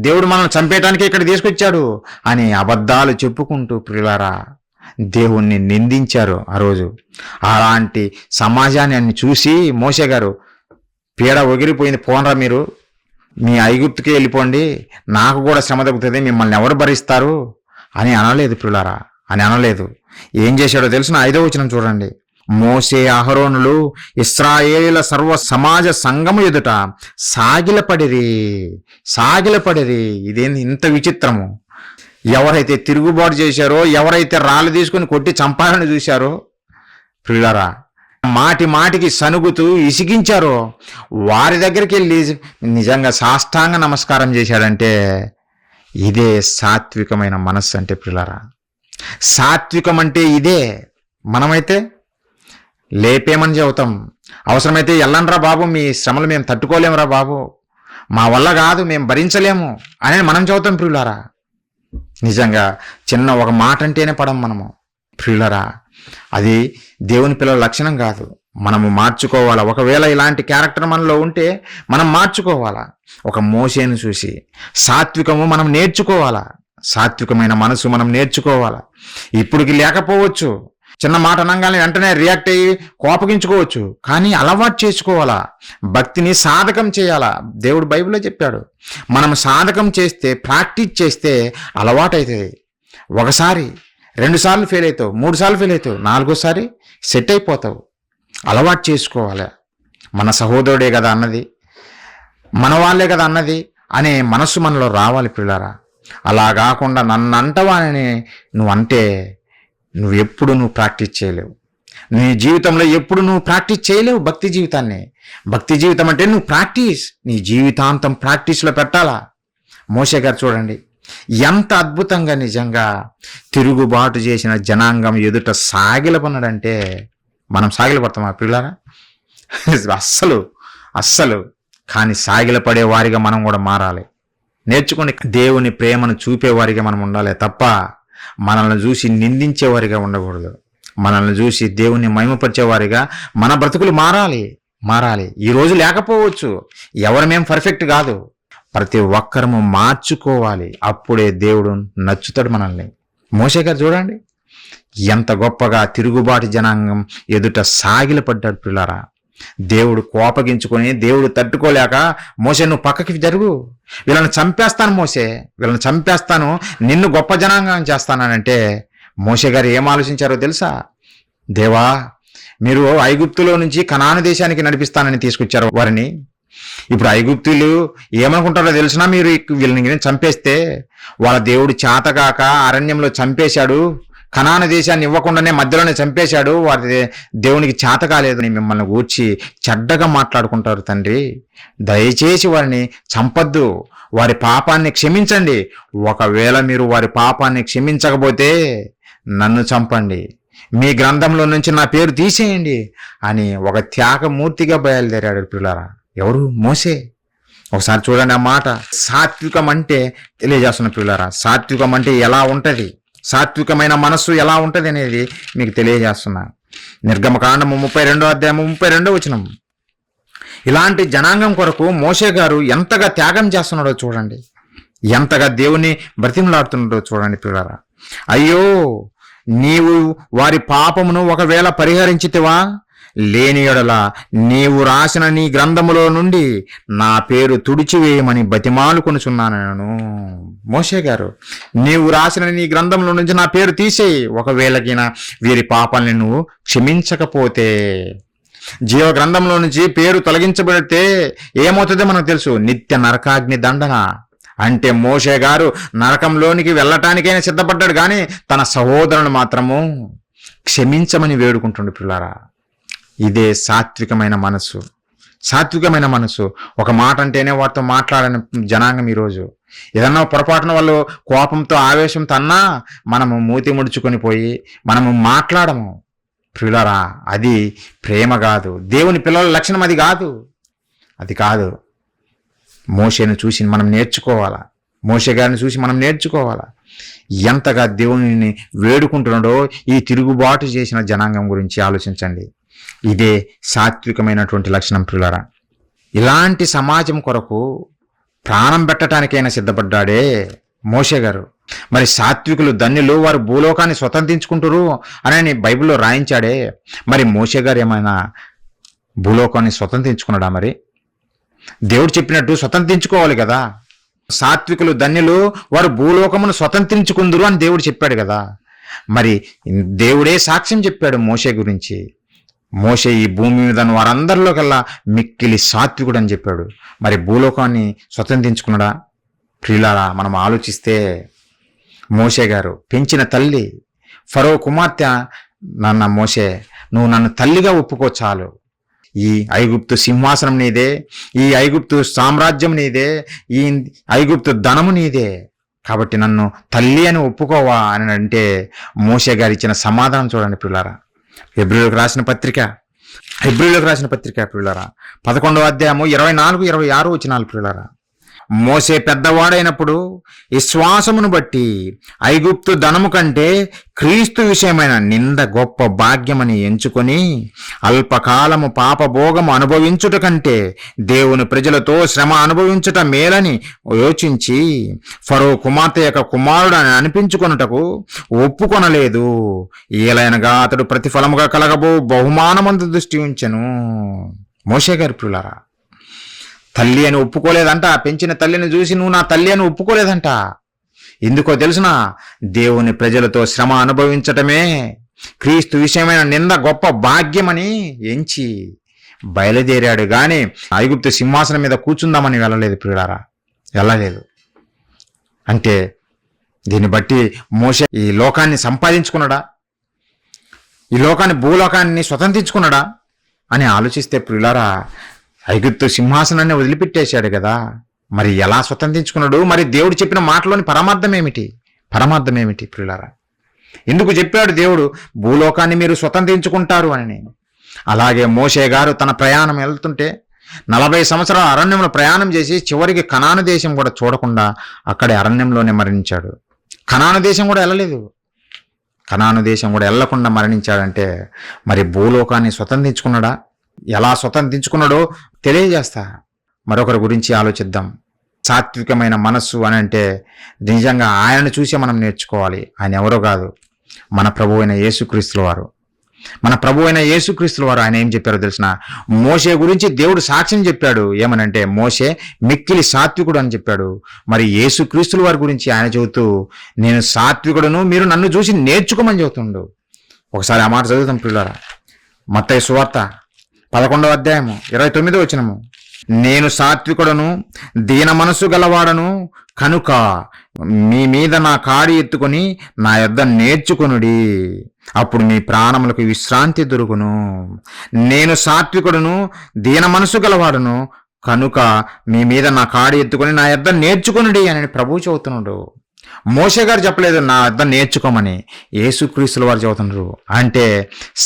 దేవుడు మనల్ని చంపేయటానికి ఇక్కడ తీసుకొచ్చాడు అని అబద్ధాలు చెప్పుకుంటూ ప్రియులారా దేవుణ్ణి నిందించారు ఆ రోజు. అలాంటి సమాజాన్ని అన్ని చూసి మోషే గారు, పీడ ఒగిరిపోయింది, పోనరా మీరు మీ ఐగుప్తుకి వెళ్ళిపోండి, నాకు కూడా శ్రమ తగ్గుతుంది, మిమ్మల్ని ఎవరు భరిస్తారు అని అనలేదు ప్రియులారా, అని అనలేదు. ఏం చేశాడో తెలిసిన 5వ వచనం చూడండి. మోషే అహరోనులు ఇశ్రాయేలీల సర్వ సమాజ సంఘము ఎదుట సాగిలపడిరి. ఇదేంది ఇంత విచిత్రము? ఎవరైతే తిరుగుబాటు చేశారో, ఎవరైతే రాళ్ళు తీసుకుని కొట్టి చంపాలని చూశారో ప్రియులారా, మాటికి సనుగుతూ ఇసిగించారో వారి దగ్గరికి వెళ్ళి నిజంగా సాష్టాంగ నమస్కారం చేశాడంటే ఇదే సాత్వికమైన మనస్సు అంటే ప్రియులారా. సాత్వికం అంటే ఇదే. మనమైతే లేపేమని చెబుతాం, అవసరమైతే వెళ్ళండిరా బాబు, మీ శ్రమలు మేము తట్టుకోలేమురా బాబు, మా వల్ల కాదు, మేము భరించలేము అని మనం చెబుతాం ప్రియులారా. నిజంగా చిన్న ఒక మాట అంటేనే పడం మనము ప్రియులారా. అది దేవుని పిల్లల లక్షణం కాదు. మనము మార్చుకోవాలా. ఒకవేళ ఇలాంటి క్యారెక్టర్ మనలో ఉంటే మనం మార్చుకోవాలా. ఒక మోషేను చూసి సాత్వికము మనం నేర్చుకోవాలా, సాత్వికమైన మనసు మనం నేర్చుకోవాలా. ఇప్పటికి లేకపోవచ్చు, చిన్న మాట అనగానే వెంటనే రియాక్ట్ అయ్యి కోపగించుకోవచ్చు, కానీ అలవాటు చేసుకోవాలా. భక్తిని సాధకం చేయాలా. దేవుడు బైబిల్లో చెప్పాడు, మనం సాధకం చేస్తే, ప్రాక్టీస్ చేస్తే అలవాటు అవుతుంది. ఒకసారి 2 సార్లు ఫెయిల్ అవుతావు, 3 సార్లు ఫెయిల్ అవుతావు, 4వసారి సెట్ అయిపోతావు. అలవాటు చేసుకోవాలి. మన సహోదరుడే కదా అన్నది, మన వాళ్ళే కదా అన్నది అనే మనస్సు మనలో రావాలి పిల్లారా. అలా కాకుండా నన్ను అంటవానని నువ్వు అంటే నువ్వు ప్రాక్టీస్ చేయలేవు. నీ జీవితంలో ఎప్పుడు నువ్వు ప్రాక్టీస్ చేయలేవు భక్తి జీవితాన్ని. భక్తి జీవితం అంటే నువ్వు ప్రాక్టీస్, నీ జీవితాంతం ప్రాక్టీస్లో పెట్టాలా. మోషే గారు చూడండి ఎంత అద్భుతంగా నిజంగా తిరుగుబాటు చేసిన జనాంగం ఎదుట సాగిలపన్నాడంటే మనం సాగిలపడతామా పిల్లారా? అస్సలు కానీ సాగిలపడే వారిగా మనం కూడా మారాలి. నేర్చుకుని దేవుని ప్రేమను చూపేవారిగా మనం ఉండాలి తప్ప మనల్ని చూసి నిందించేవారిగా ఉండకూడదు. మనల్ని చూసి దేవుని మహిమపరిచేవారిగా మన బ్రతుకులు మారాలి. ఈ రోజు లేకపోవచ్చు, ఎవరమేం పర్ఫెక్ట్ కాదు, ప్రతి ఒక్కరము మార్చుకోవాలి. అప్పుడే దేవుడు నచ్చుతాడు మనల్ని. మోషే గారు చూడండి ఎంత గొప్పగా తిరుగుబాటు జనాంగం ఎదుట సాగిలపడ్డాడు పిల్లారా. దేవుడు కోపగించుకొని, దేవుడు తట్టుకోలేక, మోషే నువ్వు పక్కకి జరుగు, వీళ్ళని చంపేస్తాను మోషే, వీళ్ళని చంపేస్తాను, నిన్ను గొప్ప జనాంగం చేస్తానంటే మోషే గారు ఏం ఆలోచించారో తెలుసా? దేవా, మీరు ఐగుప్తులో నుంచి కనాను దేశానికి నడిపిస్తానని తీసుకొచ్చారు వారిని. ఇప్పుడు ఐగుప్తులు ఏమనుకుంటారో తెలిసినా, మీరు వీళ్ళని చంపేస్తే వాళ్ళ దేవుడు చేతగాక అరణ్యంలో చంపేశాడు, కనాను దేశాన్ని ఇవ్వకుండానే మధ్యలోనే చంపేశాడు, వారి దేవునికి చేత కాలేదని మిమ్మల్ని గూర్చి చెడ్డగా మాట్లాడుకుంటారు. తండ్రి, దయచేసి వారిని చంపద్దు, వారి పాపాన్ని క్షమించండి. ఒకవేళ మీరు వారి పాపాన్ని క్షమించకపోతే నన్ను చంపండి, మీ గ్రంథంలో నుంచి నా పేరు తీసేయండి అని ఒక త్యాగమూర్తిగా బయలుదేరాడు పిల్లారా. ఎవరు? మోషే. ఒకసారి చూడండి ఆ మాట. సాత్వికం అంటే తెలియజేస్తున్న పిల్లారా, సాత్వికం అంటే ఎలా ఉంటది, సాత్వికమైన మనస్సు ఎలా ఉంటది అనేది మీకు తెలియజేస్తున్నా. నిర్గమకాండము 32వ అధ్యాయము 32వ వచనం. ఇలాంటి జనాంగం కొరకు మోషే గారు ఎంతగా త్యాగం చేస్తున్నాడో చూడండి, ఎంతగా దేవుని బ్రతిమలాడుతున్నాడో చూడండి పిల్లారా. అయ్యో, నీవు వారి పాపమును ఒకవేళ పరిహరించితివా, లేని యెడల నీవు రాసిన నీ గ్రంథములో నుండి నా పేరు తుడిచివేయమని బతిమాలుకొనుచున్నాను. మోషే గారు, నీవు రాసిన నీ గ్రంథంలో నుంచి నా పేరు తీసేయి, ఒకవేళకినా వీరి పాపాలని నువ్వు క్షమించకపోతే. జీవ గ్రంథంలో నుంచి పేరు తొలగించబడితే ఏమవుతుందో మనకు తెలుసు, నిత్య నరకాగ్ని దండన. అంటే మోషే గారు నరకంలోనికి వెళ్ళటానికైనా సిద్ధపడ్డాడు, కానీ తన సహోదరుని మాత్రము క్షమించమని వేడుకుంటుండే పిల్లారా. ఇదే సాత్వికమైన మనసు. సాత్వికమైన మనసు. ఒక మాట అంటేనే వారితో మాట్లాడని జనాంగం ఈరోజు. ఏదన్నా పొరపాటున వాళ్ళు కోపంతో ఆవేశంతో అన్నా మనము మూతి ముడుచుకొని పోయి మనము మాట్లాడము ప్రియులారా. అది ప్రేమ కాదు. దేవుని పిల్లల లక్షణం అది కాదు. అది కాదు. మోషేను చూసి మనం నేర్చుకోవాలా. మోషే గారిని చూసి మనం నేర్చుకోవాలా. ఎంతగా దేవుని వేడుకుంటున్నాడో ఈ తిరుగుబాటు చేసిన జనాంగం గురించి ఆలోచించండి. ఇదే సాత్వికమైనటువంటి లక్షణం ప్రియులారా. ఇలాంటి సమాజం కొరకు ప్రాణం పెట్టడానికైనా సిద్ధపడ్డాడే మోషే గారు. మరి సాత్వికులు ధన్యులు, వారు భూలోకాన్ని స్వతంత్రించుకుంటారు అని బైబిల్లో రాయించాడే. మరి మోషే గారు ఏమైనా భూలోకాన్ని స్వతంత్రించుకున్నాడా? మరి దేవుడు చెప్పినట్టు స్వతంత్రించుకోవాలి కదా. సాత్వికులు ధన్యులు, వారు భూలోకమును స్వతంత్రించుకుందరు అని దేవుడు చెప్పాడు కదా. మరి దేవుడే సాక్ష్యం చెప్పాడు మోషే గురించి. మోషే ఈ భూమి మీద వారందరిలోకల్లా మిక్కిలి సాత్వికుడు అని చెప్పాడు. మరి భూలోకాన్ని స్వతంత్రించుకున్నాడా? ప్రియులారా, మనం ఆలోచిస్తే మోషే గారు పెంచిన తల్లి ఫరో కుమార్తె, నాన్న మోషే నువ్వు నన్ను తల్లిగా ఒప్పుకో చాలు. ఈ ఐగుప్తు సింహాసనం నీదే, ఈ ఐగుప్తు సామ్రాజ్యం నీదే, ఈ ఐగుప్తు ధనము నీదే, కాబట్టి నన్ను తల్లి అని ఒప్పుకోవా అని అంటే మోషే గారు ఇచ్చిన సమాధానం చూడండి ప్రియులారా. హెబ్రీయులకు రాసిన పత్రిక ప్రియులారా, 11వ అధ్యాయము 24-26 వచనాలు ప్రియులారా. మోసే పెద్దవాడైనప్పుడు విశ్వాసమును బట్టి ఐగుప్తు ధనము కంటే క్రీస్తు విషయమైన నింద గొప్ప భాగ్యమని ఎంచుకొని అల్పకాలము పాపభోగము అనుభవించుట కంటే దేవుని ప్రజలతో శ్రమ అనుభవించుట మేలని యోచించి ఫరో కుమార్తె యొక్క కుమారుడని అనిపించుకొనుటకు ఒప్పుకొనలేదు. ఏలైనగా అతడు ప్రతిఫలముగా కలగబో బహుమానమందు దృష్టి ఉంచెను. మోషే గారి ప్రియులారా, తల్లి అని ఒప్పుకోలేదంట. పెంచిన తల్లిని చూసి నువ్వు నా తల్లి అని ఒప్పుకోలేదంట. ఎందుకో తెలుసునా? దేవుని ప్రజలతో శ్రమ అనుభవించటమే క్రీస్తు విషయమైన నింద గొప్ప భాగ్యమని ఎంచి బయలుదేరాడు, కానీ ఐగుప్తు సింహాసనం మీద కూర్చుందామని వెళ్ళలేదు ప్రియులారా, వెళ్ళలేదు. అంటే దీన్ని బట్టి మోషే ఈ లోకాన్ని సంపాదించుకున్నాడా? ఈ లోకాన్ని భూలోకాన్ని స్వతంత్రించుకున్నాడా అని ఆలోచిస్తే ప్రియులారా, ఐగుప్తు సింహాసనాన్ని వదిలిపెట్టేశాడు కదా. మరి ఎలా స్వతంత్రించుకున్నాడు? మరి దేవుడు చెప్పిన మాటలోని పరమార్థం ఏమిటి ప్రియులారా? ఎందుకు చెప్పాడు దేవుడు భూలోకాన్ని మీరు స్వతంత్రించుకుంటారు అని? అలాగే మోషే గారు తన ప్రయాణం వెళ్తుంటే 40 సంవత్సరాల అరణ్యంలో ప్రయాణం చేసి చివరికి కనాను దేశం కూడా చూడకుండా అక్కడే అరణ్యంలోనే మరణించాడు. కనాను దేశం కూడా వెళ్ళలేదు. కనాను దేశం కూడా వెళ్ళకుండా మరణించాడంటే మరి భూలోకాన్ని స్వతంత్రించుకున్నాడా? ఎలా స్వతంత్రించుకున్నాడో తెలియజేస్తా. మరొకరి గురించి ఆలోచిద్దాం. సాత్వికమైన మనస్సు అని అంటే నిజంగా ఆయనను చూసే మనం నేర్చుకోవాలి. ఆయన ఎవరో కాదు, మన ప్రభు అయిన యేసుక్రీస్తుల వారు. ఆయన ఏం చెప్పారో తెలిసిన? మోషే గురించి దేవుడు సాక్ష్యం చెప్పాడు. ఏమనంటే మోషే మిక్కిలి సాత్వికుడు అని చెప్పాడు. మరి యేసుక్రీస్తుల వారి గురించి ఆయన చెబుతూ నేను సాత్వికుడును, మీరు నన్ను చూసి నేర్చుకోమని చెబుతుండు. ఒకసారి ఆ మాట చదువుతాం ప్రియులారా. మత్తయి సువార్త 11వ అధ్యాయము 29వ వచనము. నేను సాత్వికుడను, దీన మనసు గలవాడను కనుక మీ మీద నా కాడి ఎత్తుకొని నా యొద్ద నేర్చుకొనుడి, అప్పుడు మీ ప్రాణములకు విశ్రాంతి దొరుకును. నేను సాత్వికుడును, దీన మనసు గలవాడను కనుక మీ మీద నా కాడి ఎత్తుకొని నా యొద్ద నేర్చుకొనుడి అని ప్రభువు చెబుతున్నాడు. మోషే గారు చెప్పలేదు నా వద్ద నేర్చుకోమని, యేసుక్రీస్తుల వారు చెబుతున్నారు. అంటే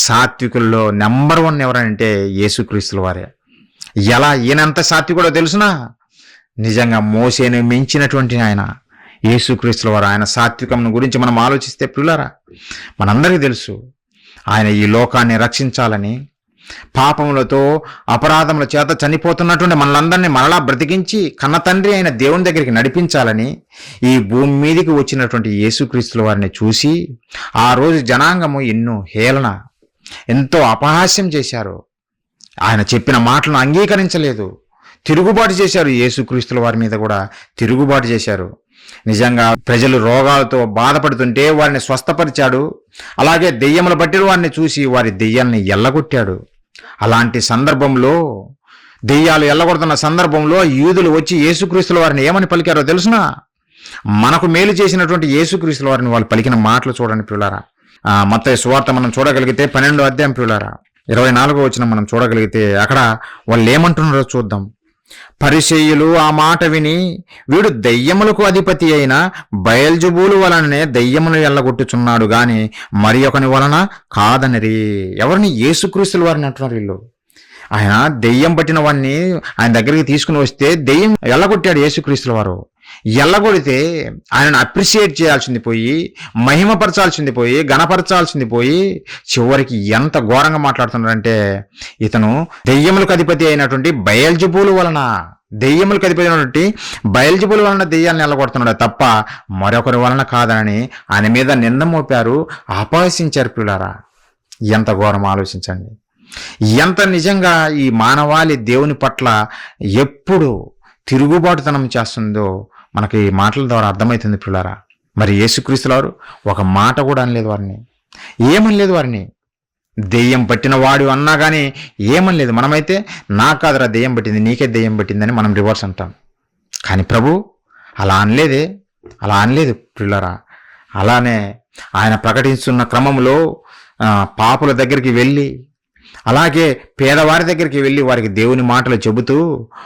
సాత్వికుల్లో నెంబర్ 1 ఎవరంటే యేసుక్రీస్తుల వారే. ఎలా ఈయనంత సాత్వికుడో తెలుసునా? నిజంగా మోషేను మించినటువంటి ఆయన యేసుక్రీస్తుల వారు. ఆయన సాత్వికం గురించి మనం ఆలోచిస్తే ప్రియులారా, మనందరికీ తెలుసు ఆయన ఈ లోకాన్ని రక్షించాలని, పాపములతో అపరాధముల చేత చనిపోతున్నటువంటి మనలందరినీ మరలా బ్రతికించి కన్న తండ్రి అయిన దేవుని దగ్గరికి నడిపించాలని ఈ భూమి మీదకి వచ్చినటువంటి యేసుక్రీస్తుల వారిని చూసి ఆ రోజు జనాంగము ఎన్నో హేళన, ఎంతో అపహాస్యం చేశారు. ఆయన చెప్పిన మాటలను అంగీకరించలేదు, తిరుగుబాటు చేశారు. యేసుక్రీస్తుల వారి మీద కూడా తిరుగుబాటు చేశారు. నిజంగా ప్రజలు రోగాలతో బాధపడుతుంటే వారిని స్వస్థపరిచాడు. అలాగే దెయ్యములు పట్టిన వారిని చూసి వారి దెయ్యాన్ని ఎల్లగొట్టాడు. అలాంటి సందర్భంలో దెయ్యాలు ఎల్లగొడుతున్న సందర్భంలో యూదులు వచ్చి యేసుక్రీస్తుల వారిని ఏమని పలికారో తెలుసునా? మనకు మేలు చేసినటువంటి యేసుక్రీస్తుల వారిని వాళ్ళు పలికిన మాటలు చూడండి ప్రియులారా. మత్తయి సువార్త మనం చూడగలిగితే 12వ అధ్యాయం ప్రియులారా 24వ వచనం మనం చూడగలిగితే అక్కడ వాళ్ళు ఏమంటున్నారో చూద్దాం. పరిసయ్యులు ఆ మాట విని, వీడు దెయ్యములకు అధిపతి అయిన బయల్జెబూలు వలననే దెయ్యమును ఎల్లగొట్టుచున్నాడు గాని మరి ఒకని వలన కాదనిరి. ఎవరిని? యేసుక్రీస్తుల వారిని అంటున్నారు వీళ్ళు. ఆయన దెయ్యం పట్టిన వాడిని ఆయన దగ్గరికి తీసుకుని వస్తే దెయ్యం ఎల్లగొట్టాడు యేసుక్రీస్తుల వారు. ఎల్లగొడితే ఆయనను అప్రిషియేట్ చేయాల్సింది పోయి, మహిమపరచాల్సింది పోయి, గణపరచాల్సింది పోయి, చివరికి ఎంత ఘోరంగా మాట్లాడుతున్నాడంటే ఇతను దెయ్యములకు అధిపతి అయినటువంటి బయల్జెబూలు వలన, దెయ్యములకు అధిపతి అయినటువంటి బయల్జెబూలు వలన దెయ్యాలను ఎల్లగొడుతున్నాడు తప్ప మరొకరి వలన కాదని ఆయన మీద నింద మోపారు, అపహసించారు పిల్లారా. ఎంత ఘోరం ఆలోచించండి. ఎంత నిజంగా ఈ మానవాళి దేవుని పట్ల ఎప్పుడు తిరుగుబాటుతనం చేస్తుందో మనకి ఈ మాటల ద్వారా అర్థమవుతుంది పిల్లారా. మరి యేసుక్రీస్తుల వారు ఒక మాట కూడా అనలేదు వారిని, ఏమనలేదు వారిని. దెయ్యం పట్టిన వాడు అన్నా కానీ ఏమనలేదు. మనమైతే నాకు కాదురా దెయ్యం పట్టింది, నీకే దెయ్యం పట్టిందని మనం రివర్స్ అంటాం. కానీ ప్రభు అలా అనలేదు పిల్లారా. అలానే ఆయన ప్రకటిస్తున్న క్రమంలో పాపుల దగ్గరికి వెళ్ళి, అలాగే పేదవారి దగ్గరికి వెళ్ళి వారికి దేవుని మాటలు చెబుతూ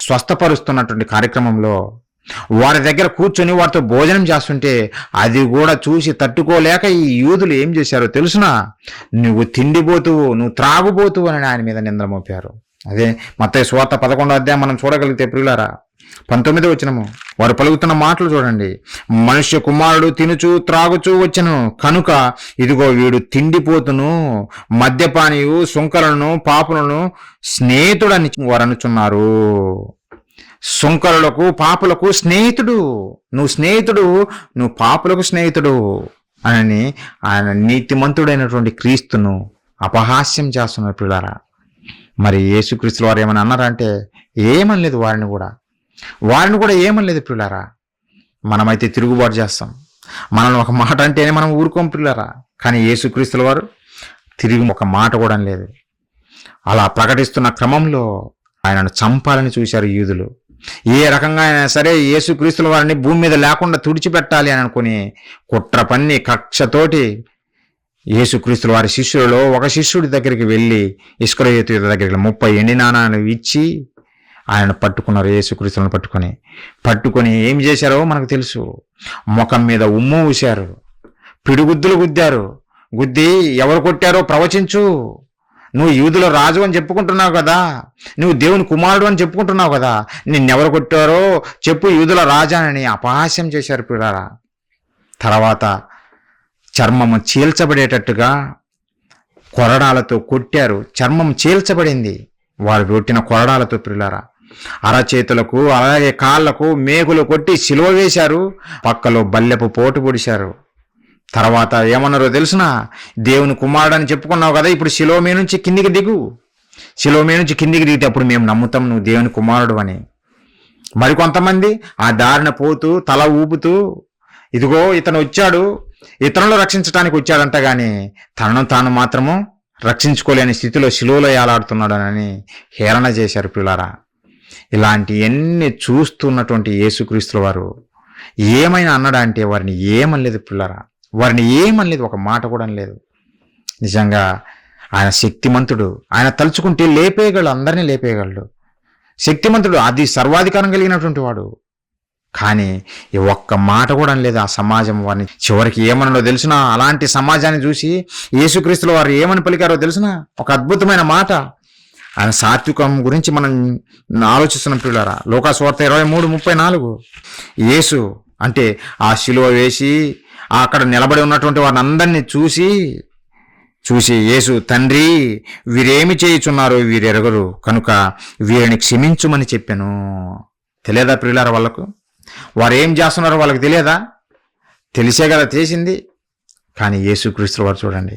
స్వస్థపరుస్తున్నటువంటి కార్యక్రమంలో వారి దగ్గర కూర్చొని వారితో భోజనం చేస్తుంటే అది కూడా చూసి తట్టుకోలేక ఈ యూదులు ఏం చేశారో తెలుసునా? నువ్వు తిండిపోతువు, నువ్వు త్రాగుబోతువు అని ఆయన మీద నింద మోపారు. అదే మత్తయి సువార్త 11వ అధ్యాయం మనం చూడగలిగితే ప్రియులారా 19వ వచనము వారు పలుకుతున్న మాటలు చూడండి. మనుష్య కుమారుడు తినుచు త్రాగుచూ వచ్చెను కనుక ఇదిగో వీడు తిండిపోతును, మద్యపానీయు, సుంకరులను, పాపులను స్నేహితుడని వారు అనుచున్నారు. సుంకరులకు, పాపులకు స్నేహితుడు, నువ్వు పాపులకు స్నేహితుడు అని ఆయన నీతిమంతుడైనటువంటి క్రీస్తును అపహాస్యం చేస్తున్నారు పిల్లారా. మరి యేసుక్రీస్తుల వారు ఏమని అన్నారంటే ఏమనలేదు. వారిని కూడా ఏమనలేదు పిల్లారా. మనమైతే తిరుగుబాటు చేస్తాం, మనల్ని ఒక మాట అంటేనే మనం ఊరుకోం పిల్లారా. కానీ యేసుక్రీస్తుల వారు తిరిగి ఒక మాట కూడా లేదు. అలా ప్రకటిస్తున్న క్రమంలో ఆయనను చంపాలని చూశారు యూదులు. ఏ రకంగా అయినా సరే యేసుక్రీస్తుల వారిని భూమి మీద లేకుండా తుడిచిపెట్టాలి అని అనుకుని కుట్ర పన్ని కక్షతోటి యేసుక్రీస్తుల వారి శిష్యులలో ఒక శిష్యుడి దగ్గరికి వెళ్ళి ఇస్కరియోతు దగ్గరికి 30 ఎండి నాణాలు ఇచ్చి ఆయన పట్టుకున్నారు. యేసుక్రీస్తులను పట్టుకొని ఏం చేశారో మనకు తెలుసు. ముఖం మీద ఉమ్ము ఊశారు, పిడిగుద్దులు గుద్ది ఎవరు కొట్టారో ప్రవచించు, నువ్వు యూదుల రాజు అని చెప్పుకుంటున్నావు కదా, నువ్వు దేవుని కుమారుడు అని చెప్పుకుంటున్నావు కదా, నిన్నెవరు కొట్టారో చెప్పు యూదుల రాజా అని అపహాస్యం చేశారు పిల్లారా. తర్వాత చర్మము చీల్చబడేటట్టుగా కొరడాలతో కొట్టారు. చర్మం చీల్చబడింది వారు కొట్టిన కొరడాలతో పిల్లారా. అరచేతులకు అలాగే కాళ్లకు మేకులు కొట్టి సిలువ వేశారు. పక్కలో బల్లెపు పోటు పొడిశారు. తర్వాత ఏమన్నారో తెలుసునా? దేవుని కుమారుడు అని చెప్పుకున్నావు కదా, ఇప్పుడు శిలువ మీద నుంచి కిందికి దిగు. శిలువ మీద నుంచి కిందికి దిగితే అప్పుడు మేము నమ్ముతాం నువ్వు దేవుని కుమారుడు అని. మరికొంతమంది ఆ దారిన పోతూ తల ఊపుతూ ఇదిగో ఇతను వచ్చాడు, ఇతరులను రక్షించడానికి వచ్చాడంట, కానీ తనను తాను మాత్రము రక్షించుకోలేని స్థితిలో శిలువలో ఏలాడుతున్నాడనని హేళన చేశారు పిల్లారా. ఇలాంటి ఎన్ని చూస్తున్నటువంటి యేసుక్రీస్తుల వారు ఏమైనా అన్నాడా అంటే వారిని ఏమనలేదు పిల్లారా. వారిని ఏమనలేదు, ఒక మాట కూడా అనలేదు. నిజంగా ఆయన శక్తిమంతుడు. ఆయన తలుచుకుంటే లేపేయగలడు, అందరినీ లేపేయగలడు. శక్తిమంతుడు, అది సర్వాధికారం కలిగినటువంటి వాడు. కానీ ఈ ఒక్క మాట కూడా అనలేదు ఆ సమాజం వారిని. చివరికి ఏమనో తెలుసునా? అలాంటి సమాజాన్ని చూసి యేసుక్రీస్తుల వారు ఏమని పలికారో తెలుసునా? ఒక అద్భుతమైన మాట. ఆయన సాత్వికం గురించి మనం ఆలోచిస్తున్నాం పిల్లారా. లోకా సువార్త 23:34 యేసు అంటే ఆ శిలువ వేసి అక్కడ నిలబడి ఉన్నటువంటి వారిని అందరినీ చూసి యేసు, తండ్రి వీరేమి చేయుచున్నారో వీరెరగరు కనుక వీరిని క్షమించుమని చెప్పాను. తెలియదా పిల్లారా వాళ్ళకు? వారు ఏం చేస్తున్నారో వాళ్ళకి తెలియదా? తెలిసే కదా చేసింది. కానీ యేసుక్రీస్తు వారు చూడండి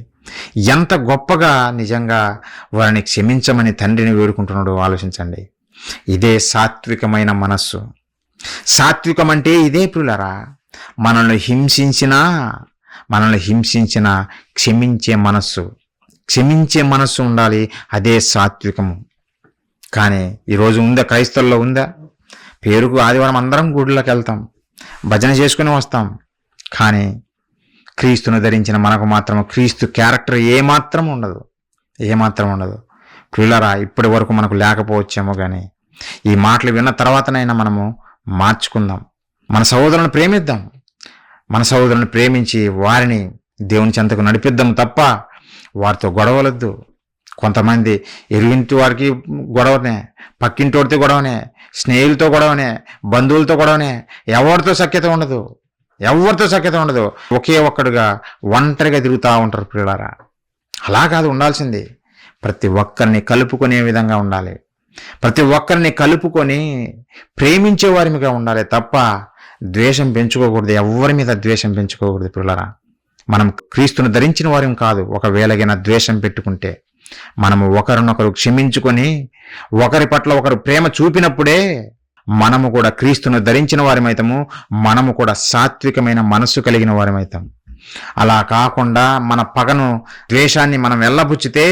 ఎంత గొప్పగా నిజంగా వారిని క్షమించమని తండ్రిని వేడుకుంటున్నాడు. ఆలోచించండి. ఇదే సాత్వికమైన మనస్సు. సాత్వికం అంటే ఇదే పిల్లారా. మనల్ని హింసించిన క్షమించే మనస్సు ఉండాలి. అదే సాత్వికము. కానీ ఈరోజు ఉందా? క్రైస్తవుల్లో ఉందా? పేరుకు ఆదివారం అందరం గుడిలోకి వెళ్తాం, భజన చేసుకుని వస్తాం. కానీ క్రీస్తును ధరించిన మనకు మాత్రం క్రీస్తు క్యారెక్టర్ ఏమాత్రం ఉండదు, ఏమాత్రం ఉండదు. ప్రియులారా, ఇప్పటి వరకు మనకు లేకపోవచ్చేమో, కానీ ఈ మాటలు విన్న తర్వాతనైనా మనము మార్చుకుందాం. మన సహోదరులను ప్రేమిద్దాం. మన సహోదరులను ప్రేమించి వారిని దేవుని చెంతకు నడిపిద్దాం తప్ప వారితో గొడవలొద్దు. కొంతమంది ఎరుగింటి వారికి గొడవనే, పక్కింటి వాడితో గొడవనే, స్నేహితులతో గొడవనే, బంధువులతో గొడవనే, ఎవరితో సఖ్యత ఉండదు, ఎవరితో సఖ్యత ఉండదు. ఒకే ఒక్కడుగా ఒంటరిగా తిరుగుతూ ఉంటారు పిల్లలారా. అలా కాదు ఉండాల్సింది. ప్రతి ఒక్కరిని కలుపుకునే విధంగా ఉండాలి. ప్రతి ఒక్కరిని కలుపుకొని ప్రేమించే వారిగా ఉండాలి తప్ప ద్వేషం పెంచుకోకూడదు. ఎవరి మీద ద్వేషం పెంచుకోకూడదు పిల్లలారా. మనం క్రీస్తును ధరించిన వారం కాదు. ఒకవేళగైనా ద్వేషం పెట్టుకుంటే మనము ఒకరినొకరు క్షమించుకొని ఒకరి పట్ల ఒకరు ప్రేమ చూపినప్పుడే మనము కూడా క్రీస్తును ధరించిన వారమైతాము. మనము కూడా సాత్వికమైన మనస్సు కలిగిన వారమైతాం. అలా కాకుండా మన పగను ద్వేషాన్ని మనం వెళ్ళబుచ్చితే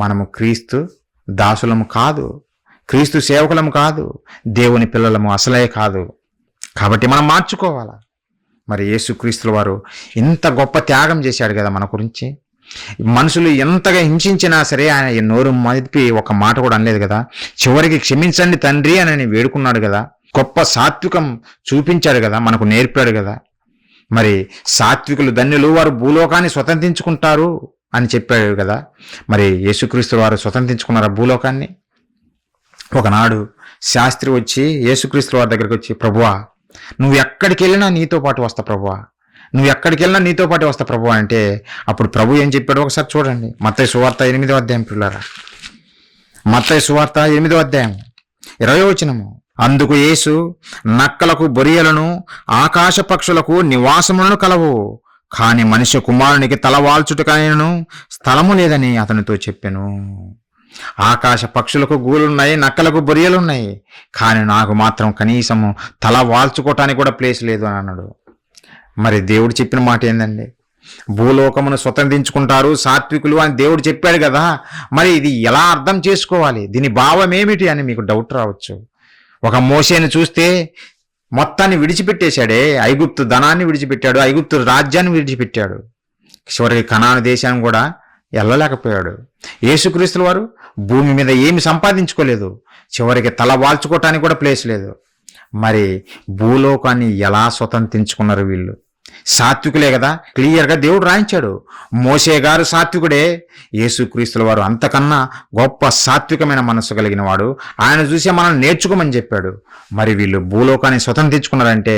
మనము క్రీస్తు దాసులము కాదు, క్రీస్తు సేవకులము కాదు, దేవుని పిల్లలము అసలే కాదు. కాబట్టి మనం మార్చుకోవాలా. మరి యేసుక్రీస్తుల వారు ఇంత గొప్ప త్యాగం చేశాడు కదా మన గురించి. మనుషులు ఎంతగా హింసించినా సరే ఆయన నోరు మదిపి ఒక మాట కూడా అనలేదు కదా. చివరికి క్షమించండి తండ్రి అని వేడుకున్నాడు కదా. గొప్ప సాత్వికం చూపించాడు కదా, మనకు నేర్పాడు కదా. మరి సాత్వికులు ధన్యులు, వారు భూలోకాన్ని స్వతంత్రించుకుంటారు అని చెప్పాడు కదా. మరి యేసుక్రీస్తు వారు స్వతంత్రించుకున్నారా భూలోకాన్ని? ఒకనాడు శాస్త్రి వచ్చి యేసుక్రీస్తు వారి దగ్గరికి వచ్చి, ప్రభువా నువ్వు ఎక్కడికి వెళ్ళినా నీతో పాటు వస్తా ప్రభువా, నువ్వు ఎక్కడికి వెళ్ళినా నీతో పాటు వస్తా ప్రభువా అంటే అప్పుడు ప్రభు ఏం చెప్పాడు ఒకసారి చూడండి. మత్తయి సువార్త 8వ అధ్యాయం పిల్లరా, మత్తయి సువార్త 8వ అధ్యాయం 20వ వచనము. అందుకు యేసు, నక్కలకు బొరియలను ఆకాశ పక్షులకు నివాసములను కలవు, కాని మనిషి కుమారునికి తలవాల్చుటకైనను స్థలము లేదని అతనితో చెప్పెను. ఆకాశ పక్షులకు గూలున్నాయి, నక్కలకు బొరియలున్నాయి, కానీ నాకు మాత్రం కనీసము తల వాల్చుకోవటానికి కూడా ప్లేస్ లేదు అని అన్నాడు. మరి దేవుడు చెప్పిన మాట ఏందండి? భూలోకమును స్వతంత్రించుకుంటారు సాత్వికులు అని దేవుడు చెప్పాడు కదా. మరి ఇది ఎలా అర్థం చేసుకోవాలి? దీని భావం ఏమిటి అని మీకు డౌట్ రావచ్చు. ఒక మోషేని చూస్తే మొత్తాన్ని విడిచిపెట్టేశాడే, ఐగుప్తు ధనాన్ని విడిచిపెట్టాడు, ఐగుప్తు రాజ్యాన్ని విడిచిపెట్టాడు, చివరికి కనాను దేశాన్ని కూడా వెళ్ళలేకపోయాడు. యేసుక్రీస్తుల వారు భూమి మీద ఏమి సంపాదించుకోలేదు, చివరికి తల వాల్చుకోవటానికి కూడా ప్లేస్ లేదు. మరి భూలోకాన్ని ఎలా స్వతంత్రించుకున్నారు వీళ్ళు? సాత్వికులే కదా, క్లియర్గా దేవుడు రాయించాడు. మోషే గారు సాత్వికుడే, యేసుక్రీస్తుల వారు అంతకన్నా గొప్ప సాత్వికమైన మనస్సు కలిగిన వాడు. ఆయన చూసే మనం నేర్చుకోమని చెప్పాడు. మరి వీళ్ళు భూలోకాన్ని స్వతంత్రించుకున్నారంటే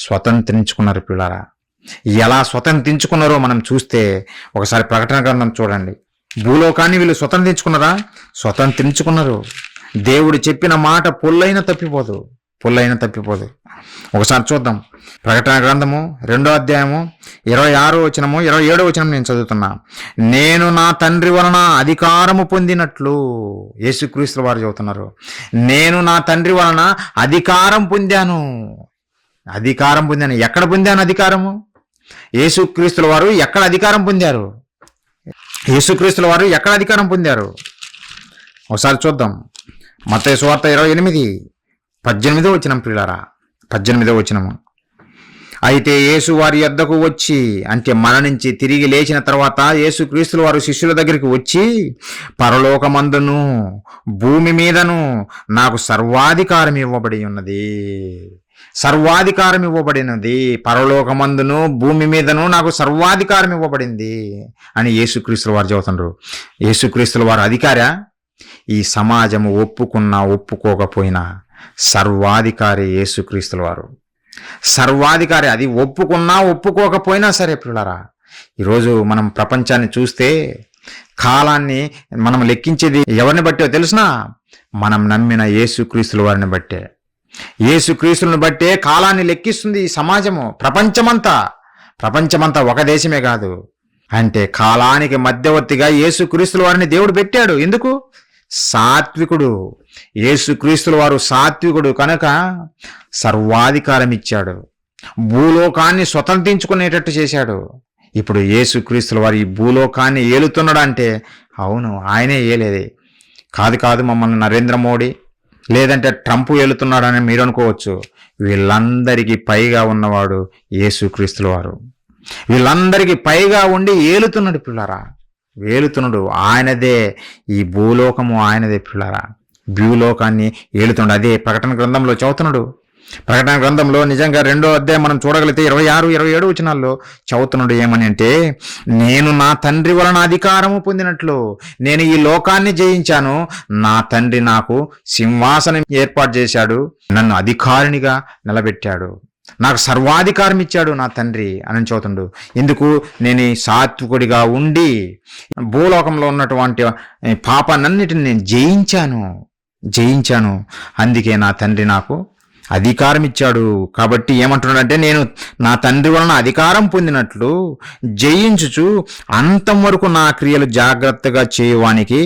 స్వతంత్రించుకున్నారు పిల్లారా. ఎలా స్వతంత్రించుకున్నారో మనం చూస్తే ఒకసారి ప్రకటన గ్రంథం చూడండి. భూలోకాన్ని వీళ్ళు స్వతంత్రించుకున్నారా? స్వతంత్రించుకున్నారు. దేవుడు చెప్పిన మాట పొల్లైన తప్పిపోదు, పొల్లైన తప్పిపోదు. ఒకసారి చూద్దాం. ప్రకటన గ్రంథము 2వ అధ్యాయము 26వ వచనము 27వ వచనం నేను చదువుతున్నా. నేను నా తండ్రి వలన అధికారము పొందినట్లు, యేసుక్రీస్తు వారు చెబుతున్నారు, నేను నా తండ్రి వలన అధికారం పొందాను. అధికారం పొందాను. ఎక్కడ పొందాను అధికారము? యేసుక్రీస్తుల వారు ఎక్కడ అధికారం పొందారు? యేసుక్రీస్తుల వారు ఎక్కడ అధికారం పొందారు? ఒకసారి చూద్దాం. మత్తయి సువార్త 28:18 వచనం పిల్లారా, 18వ వచనము. అయితే యేసు వారి యొద్దకు వచ్చి, అంటే మరణించి తిరిగి లేచిన తర్వాత యేసుక్రీస్తుల వారు శిష్యుల దగ్గరికి వచ్చి, పరలోకమందును భూమి మీదను నాకు సర్వాధికారం ఇవ్వబడి ఉన్నది, సర్వాధికారం ఇవ్వబడినది, పరలోకమందును భూమి మీదను నాకు సర్వాధికారం ఇవ్వబడింది అని యేసుక్రీస్తుల వారు చెబుతున్నారు. యేసుక్రీస్తుల వారు అధికారా? ఈ సమాజము ఒప్పుకున్నా ఒప్పుకోకపోయినా సర్వాధికారి యేసుక్రీస్తుల వారు, సర్వాధికారి. అది ఒప్పుకున్నా ఒప్పుకోకపోయినా సరే పిల్లరా. ఈరోజు మనం ప్రపంచాన్ని చూస్తే కాలాన్ని మనం లెక్కించేది ఎవరిని బట్టో తెలుసునా? మనం నమ్మిన యేసుక్రీస్తుల వారిని బట్టే. యేసుక్రీస్తులను బట్టే కాలాన్ని లెక్కిస్తుంది ఈ సమాజము. ప్రపంచమంతా ఒక దేశమే కాదు. అంటే కాలానికి మధ్యవర్తిగా యేసుక్రీస్తుల వారిని దేవుడు పెట్టాడు. ఎందుకు? సాత్వికుడు. యేసుక్రీస్తుల వారు సాత్వికుడు కనుక సర్వాధికారం ఇచ్చాడు, భూలోకాన్ని స్వతంత్రించుకునేటట్టు చేశాడు. ఇప్పుడు యేసుక్రీస్తుల వారు ఈ భూలోకాన్ని ఏలుతున్నాడు అంటే అవును, ఆయనే ఏలేది. కాదు మమ్మల్ని నరేంద్ర మోడీ లేదంటే ట్రంప్ ఏలుతున్నాడని మీరు అనుకోవచ్చు. వీళ్ళందరికీ పైగా ఉన్నవాడు యేసుక్రీస్తుల వారు. వీళ్ళందరికీ పైగా ఉండి ఏలుతున్నాడు పిల్లారా, ఏలుతున్నాడు. ఆయనదే ఈ భూలోకము, ఆయనదే పిల్లారా. భూలోకాన్ని ఏలుతున్నాడు. అదే ప్రకటన గ్రంథంలో చదువుతున్నాడు. ప్రకటన గ్రంథంలో నిజంగా 2వ అధ్యాయం మనం చూడగలిగితే 26, 27 వచనాల్లో చదువుతున్నాడు. ఏమని అంటే, నేను నా తండ్రి వలన అధికారము పొందినట్లు నేను ఈ లోకాన్ని జయించాను. నా తండ్రి నాకు సింహాసనం ఏర్పాటు చేశాడు, నన్ను అధికారినిగా నిలబెట్టాడు, నాకు సర్వాధికారం ఇచ్చాడు నా తండ్రి అని చదువుతుండు. ఎందుకు? నేను సాత్వికుడిగా ఉండి భూలోకంలో ఉన్నటువంటి పాపాన్నిటిని నేను జయించాను. అందుకే నా తండ్రి నాకు అధికారం ఇచ్చాడు. కాబట్టి ఏమంటున్నాడంటే, నేను నా తండ్రి వలన అధికారం పొందినట్లు జయించుచు అంతం వరకు నా క్రియలు జాగ్రత్తగా చేయవానికి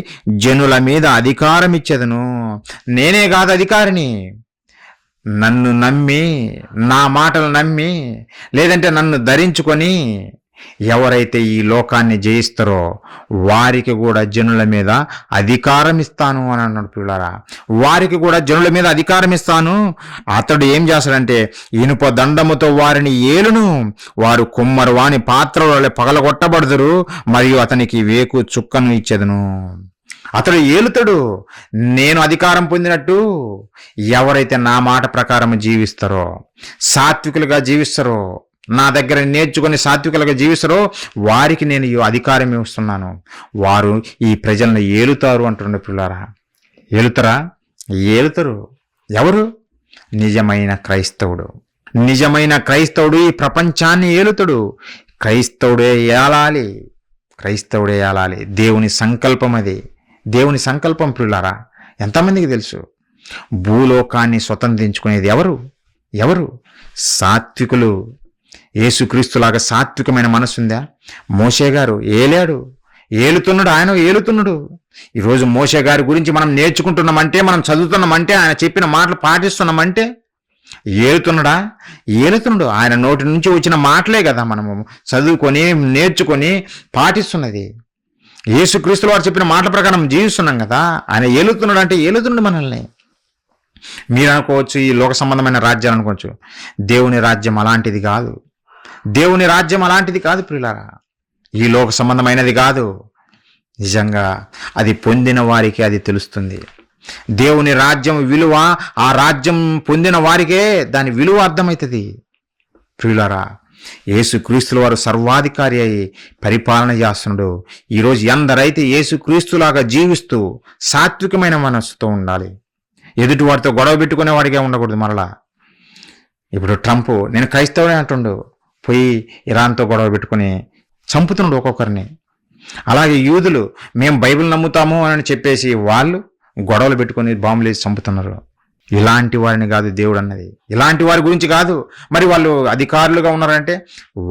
జనుల మీద అధికారం ఇచ్చేదను. నేనే కాదు అధికారిని, నన్ను నమ్మి, నా మాటలు నమ్మి, లేదంటే నన్ను ధరించుకొని ఎవరైతే ఈ లోకాన్ని జయిస్తారో వారికి కూడా జనుల మీద అధికారం ఇస్తాను అని అన్నాడు పిల్లారా. వారికి కూడా జనుల మీద అధికారం ఇస్తాను. అతడు ఏం చేస్తాడంటే, ఇనుప దండముతో వారిని ఏలును, వారు కుమ్మరు వాని పాత్రలో పగలగొట్టబడుదురు, మరియు అతనికి వేకు చుక్కను ఇచ్చేదను. అతడు ఏలుతాడు. నేను అధికారం పొందినట్టు ఎవరైతే నా మాట ప్రకారం జీవిస్తారో, సాత్వికులుగా జీవిస్తారో, నా దగ్గర నేర్చుకుని సాత్వికులుగా జీవిస్తారో వారికి నేను ఈ అధికారం ఇస్తున్నాను. వారు ఈ ప్రజలను ఏలుతారు అంటున్న పిల్లారా. ఏలుతారు. ఎవరు? నిజమైన క్రైస్తవుడు. నిజమైన క్రైస్తవుడు ఈ ప్రపంచాన్ని ఏలుతాడు. క్రైస్తవుడే ఏలాలి. దేవుని సంకల్పం అది. దేవుని సంకల్పం పిల్లారా. ఎంతమందికి తెలుసు? భూలోకాన్ని స్వతంత్రించుకునేది ఎవరు? సాత్వికులు. యేసుక్రీస్తులాగా సాత్వికమైన మనసుందా? మోషే గారు ఏలుతున్నాడు. ఆయన ఏలుతున్నాడు. ఈరోజు మోషే గారి గురించి మనం నేర్చుకుంటున్నామంటే, మనం చదువుతున్నామంటే, ఆయన చెప్పిన మాటలు పాటిస్తున్నామంటే ఏలుతున్నాడు. ఆయన నోటి నుంచి వచ్చిన మాటలే కదా మనము చదువుకొని నేర్చుకొని పాటిస్తున్నది. యేసుక్రీస్తుల వారు చెప్పిన మాటల ప్రకారం జీవిస్తున్నాం కదా. ఆయన ఏలుతున్నాడు అంటే ఏలుతున్నాడు మనల్ని. మీరు అనుకోవచ్చు ఈ లోక సంబంధమైన రాజ్యాలు అనుకోవచ్చు. దేవుని రాజ్యం అలాంటిది కాదు ప్రియులారా. ఈ లోక సంబంధమైనది కాదు. నిజంగా అది పొందిన వారికి అది తెలుస్తుంది. దేవుని రాజ్యం విలువ, ఆ రాజ్యం పొందిన వారికే దాని విలువ అర్థమవుతుంది ప్రియులారా. యేసుక్రీస్తుల వారు సర్వాధికారి అయి పరిపాలన చేస్తున్నాడు. ఈరోజు ఎందరైతే యేసుక్రీస్తులాగా జీవిస్తూ సాత్వికమైన మనస్సుతో ఉండాలి. ఎదుటి వారితో గొడవ పెట్టుకునేవాడిగా ఉండకూడదు. మరలా ఇప్పుడు ట్రంప్ నేను క్రైస్తవుడే అంటుండు, పోయి ఇరాన్తో గొడవ పెట్టుకుని చంపుతున్నాడు ఒక్కొక్కరిని. అలాగే యూదులు మేము బైబిల్ నమ్ముతాము అని చెప్పేసి వాళ్ళు గొడవలు పెట్టుకుని బాంబులు వేసి చంపుతున్నారు. ఇలాంటి వారిని కాదు దేవుడు అన్నది. ఇలాంటి వారి గురించి కాదు. మరి వాళ్ళు అధికారులుగా ఉన్నారంటే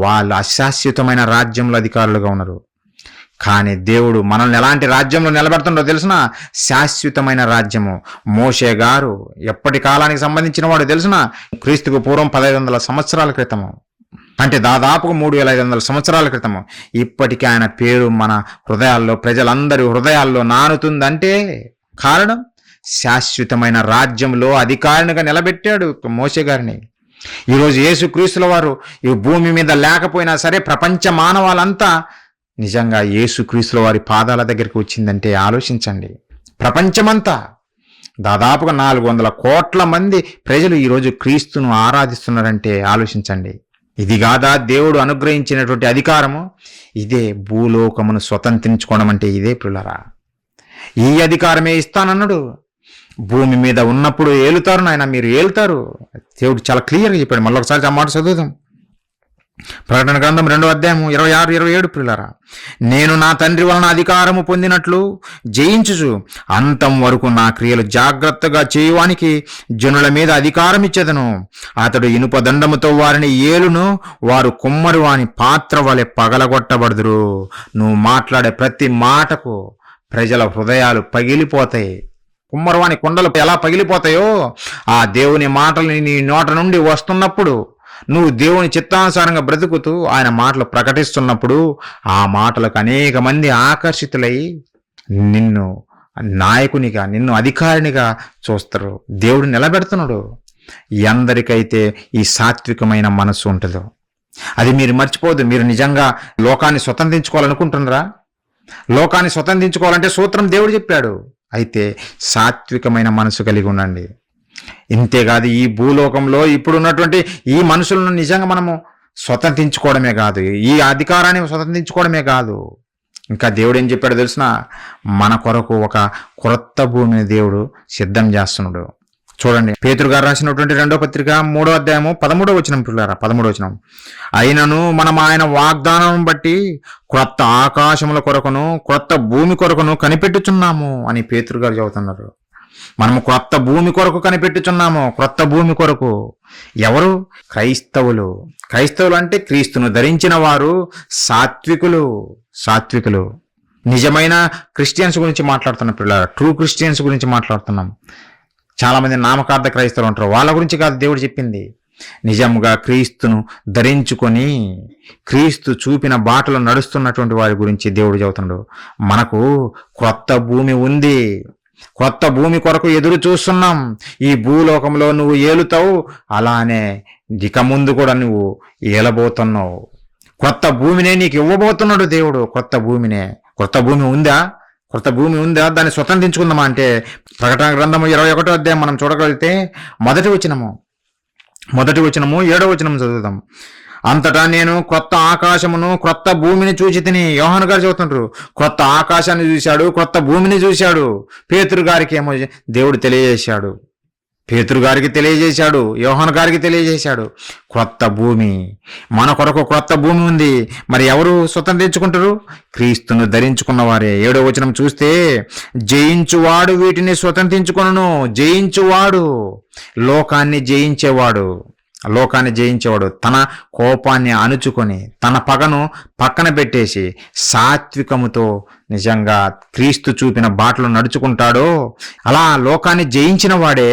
వాళ్ళు అశాశ్వతమైన రాజ్యంలో అధికారులుగా ఉన్నారు. కానీ దేవుడు మనల్ని ఎలాంటి రాజ్యంలో నిలబెడుతుండో తెలిసిన? శాశ్వతమైన రాజ్యము. మోషే గారు ఎప్పటి కాలానికి సంబంధించిన వాడు తెలిసిన? క్రీస్తుకు పూర్వం 1500 సంవత్సరాల క్రితము, అంటే దాదాపుగా 3500 సంవత్సరాల క్రితము. ఇప్పటికీ ఆయన పేరు మన హృదయాల్లో, ప్రజలందరి హృదయాల్లో నానుతుందంటే కారణం శాశ్వతమైన రాజ్యంలో అధికారినిగా నిలబెట్టాడు మోషే గారిని. ఈరోజు యేసుక్రీస్తుల వారు ఈ భూమి మీద లేకపోయినా సరే ప్రపంచ మానవాలంతా నిజంగా యేసుక్రీస్తుల వారి పాదాల దగ్గరికి వచ్చిందంటే ఆలోచించండి. ప్రపంచమంతా దాదాపుగా 400 కోట్ల మంది ప్రజలు ఈరోజు క్రీస్తును ఆరాధిస్తున్నారంటే ఆలోచించండి. ఇది కాదా దేవుడు అనుగ్రహించినటువంటి అధికారము? ఇదే భూలోకమును స్వతంత్రించుకోవడం అంటే ఇదే పిల్లరా. ఈ అధికారమే ఇస్తానన్నాడు. భూమి మీద ఉన్నప్పుడు ఏలుతారు నాయన, మీరు ఏలుతారు. దేవుడు చాలా క్లియర్గా చెప్పాడు. మళ్ళీ ఒకసారి ఆ మాట చదువుదాం. ప్రకటన గ్రంథం 2వ అధ్యాయం 26, 27 పిల్లరా. నేను నా తండ్రి వలన అధికారము పొందినట్లు జయించుచు అంతం వరకు నా క్రియలు జాగ్రత్తగా చేయువానికి జనుల మీద అధికారం ఇచ్చేదను. అతడు ఇనుప దండముతో వారిని ఏలును, వారు కుమ్మరి వాని పాత్ర వలె పగలగొట్టబడుదురు. నువ్వు మాట్లాడే ప్రతి మాటకు ప్రజల హృదయాలు పగిలిపోతాయి. కుమ్మరవాణి కొండలు ఎలా పగిలిపోతాయో ఆ దేవుని మాటలు నీ నోట నుండి వస్తున్నప్పుడు, నువ్వు దేవుని చిత్తానుసారంగా బ్రతుకుతూ ఆయన మాటలు ప్రకటిస్తున్నప్పుడు ఆ మాటలకు అనేక మంది ఆకర్షితులై నిన్ను నాయకునిగా, నిన్ను అధికారినిగా చూస్తారు. దేవుడు నిలబెడుతున్నాడు. ఎందరికైతే ఈ సాత్వికమైన మనస్సు ఉంటుందో అది మీరు మర్చిపోదు. మీరు నిజంగా లోకాన్ని స్వతంత్రించుకోవాలనుకుంటున్నారా? లోకాన్ని స్వతంత్రించుకోవాలంటే సూత్రం దేవుడు చెప్పాడు. అయితే సాత్వికమైన మనసు కలిగి ఉండండి. ఇంతేకాదు, ఈ భూలోకంలో ఇప్పుడున్నటువంటి ఈ మనుషులను నిజంగా మనము స్వతంత్రించుకోవడమే కాదు, ఈ అధికారాన్ని స్వతంత్రించుకోవడమే కాదు, ఇంకా దేవుడు ఏం చెప్పాడో తెలిసిన, మన కొరకు ఒక క్రొత్త భూమిని దేవుడు సిద్ధం చేస్తున్నాడు. చూడండి, పేతురు గారు రాసినటువంటి 2వ పత్రిక 3వ అధ్యాయము 13వ వచనం పిల్లారా, 13వ వచనం. అయినను మనం ఆయన వాగ్దానం బట్టి క్రొత్త ఆకాశముల కొరకును క్రొత్త భూమి కొరకును కనిపెట్టుచున్నాము అని పేతురు గారు చెబుతున్నారు. మనము క్రొత్త భూమి కొరకు కనిపెట్టుచున్నాము. క్రొత్త భూమి కొరకు ఎవరు? క్రైస్తవులు. క్రైస్తవులు అంటే క్రీస్తును ధరించిన వారు, సాత్వికులు. నిజమైన క్రిస్టియన్స్ గురించి మాట్లాడుతున్నాం పిల్లలు, ట్రూ క్రిస్టియన్స్ గురించి మాట్లాడుతున్నాం. చాలామంది నామకార్థ క్రైస్తవులు ఉంటారు, వాళ్ళ గురించి కాదు దేవుడు చెప్పింది. నిజంగా క్రీస్తును ధరించుకొని క్రీస్తు చూపిన బాటలో నడుస్తున్నటువంటి వారి గురించి దేవుడు చెబుతున్నాడు. మనకు క్రొత్త భూమి ఉంది. క్రొత్త భూమి కొరకు ఎదురు చూస్తున్నాం. ఈ భూలోకంలో నువ్వు ఏలుతావు, అలానే ఇక ముందు కూడా నువ్వు ఏలబోతున్నావు. క్రొత్త భూమినే నీకు ఇవ్వబోతున్నాడు దేవుడు. క్రొత్త భూమినే. క్రొత్త భూమి ఉందా? క్రొత్త భూమి ఉందా? దాన్ని స్వతంత్రించుకుందామా అంటే ప్రకటన గ్రంథము 21వ అధ్యాయం మనం చూడగలిగితే మొదటి వచనము 7వ వచనం చదువుదాం. అంతటా నేను క్రొత్త ఆకాశమును క్రొత్త భూమిని చూచి తిని. యోహాను గారు చెబుతుంటారు, క్రొత్త ఆకాశాన్ని చూశాడు, క్రొత్త భూమిని చూశాడు. పేతురు గారికి ఏమో దేవుడు తెలియజేశాడు, యోహాను గారికి తెలియజేశాడు. క్రొత్త భూమి, మన కొరకు క్రొత్త భూమి ఉంది. మరి ఎవరు స్వతంత్రించుకుంటారు? క్రీస్తును ధరించుకున్న వారే. 7వ వచనం చూస్తే, జయించువాడు వీటిని స్వతంత్రించుకొనును. జయించువాడు, లోకాన్ని జయించేవాడు, తన కోపాన్ని అణుచుకొని తన పగను పక్కన పెట్టేసి సాత్వికముతో నిజంగా క్రీస్తు చూపిన బాటలో నడుచుకుంటాడో, అలా లోకాన్ని జయించిన వాడే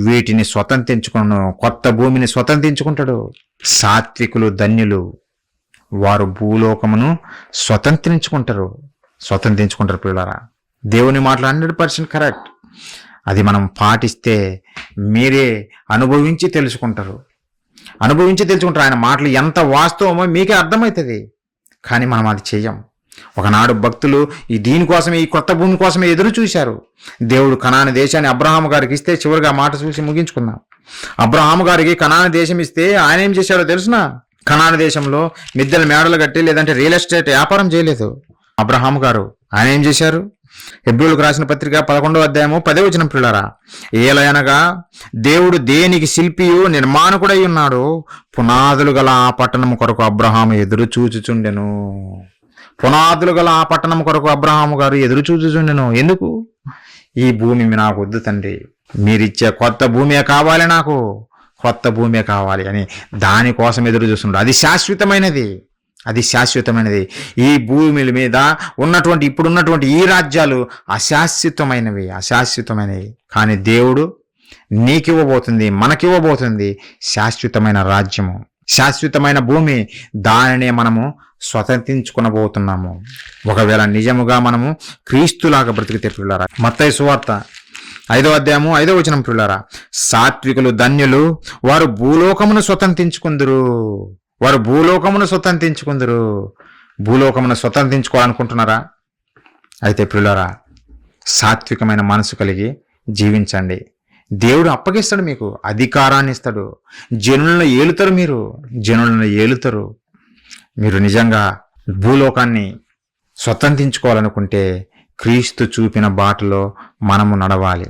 వీటిని స్వతంత్రించుకును, కొత్త భూమిని స్వతంత్రించుకుంటాడు. సాత్వికులు ధన్యులు, వారు భూలోకమును స్వతంత్రించుకుంటారు పిల్లరా. దేవుని మాటలు 100% కరెక్ట్. అది మనం పాటిస్తే మీరే అనుభవించి తెలుసుకుంటారు. ఆయన మాటలు ఎంత వాస్తవమో మీకే అర్థమవుతుంది. కానీ మనం అది చెయ్యం. ఒకనాడు భక్తులు దీనికోసమే, ఈ కొత్త భూమి కోసమే ఎదురు చూశారు. దేవుడు కనాను దేశాన్ని అబ్రహాము గారికి ఇస్తే, చివరిగా మాట చూసి ముగించుకున్నాం. అబ్రహాము గారికి కనాను దేశం ఇస్తే ఆయన ఏం చేశాడో తెలుసునా? కనాను దేశంలో మిద్దెల మేడలు కట్టి లేదంటే రియల్ ఎస్టేట్ వ్యాపారం చేయలేదు అబ్రహాము గారు. ఆయన ఏం చేశారు? హెబ్రీయులకు రాసిన పత్రిక 11వ అధ్యాయము 10వ వచనం పిల్లరా, ఏలయనగా దేవుడు దేనికి శిల్పియు నిర్మాణకుడై ఉన్నాడు, పునాదులు గల ఆ పట్టణము కొరకు అబ్రహాము ఎదురు చూచుచుండెను. అబ్రహాము గారు ఎదురు చూచుచుండెను. ఎందుకు? ఈ భూమి నాకు వద్దు తండ్రి, మీరిచ్చే కొత్త భూమే కావాలి, నాకు కొత్త భూమే కావాలి అని దానికోసం ఎదురు చూస్తుండ్రు. అది శాశ్వతమైనది. ఈ భూమి మీద ఇప్పుడున్నటువంటి ఈ రాజ్యాలు అశాశ్వతమైనవి. కానీ దేవుడు నీకివ్వబోతుంది, మనకివ్వబోతుంది శాశ్వతమైన రాజ్యము, శాశ్వతమైన భూమి. దానినే మనము స్వతంత్రించుకొనబోతున్నాము. ఒకవేళ నిజముగా మనము క్రీస్తులాగా బ్రతికితే పిల్లారా. మత్తయి సువార్త 5వ అధ్యాయము 5వ వచనం పిల్లారా, సాత్వికులు ధన్యులు, వారు భూలోకమును స్వతంత్రించుకుందురు. భూలోకమును స్వతంత్రించుకోవాలనుకుంటున్నారా? అయితే ప్రియులారా, సాత్వికమైన మనసు కలిగి జీవించండి. దేవుడు అప్పగిస్తాడు, మీకు అధికారాన్ని ఇస్తాడు. జనులను ఏలుతారు. మీరు నిజంగా భూలోకాన్ని స్వతంత్రించుకోవాలనుకుంటే క్రీస్తు చూపిన బాటలో మనము నడవాలి.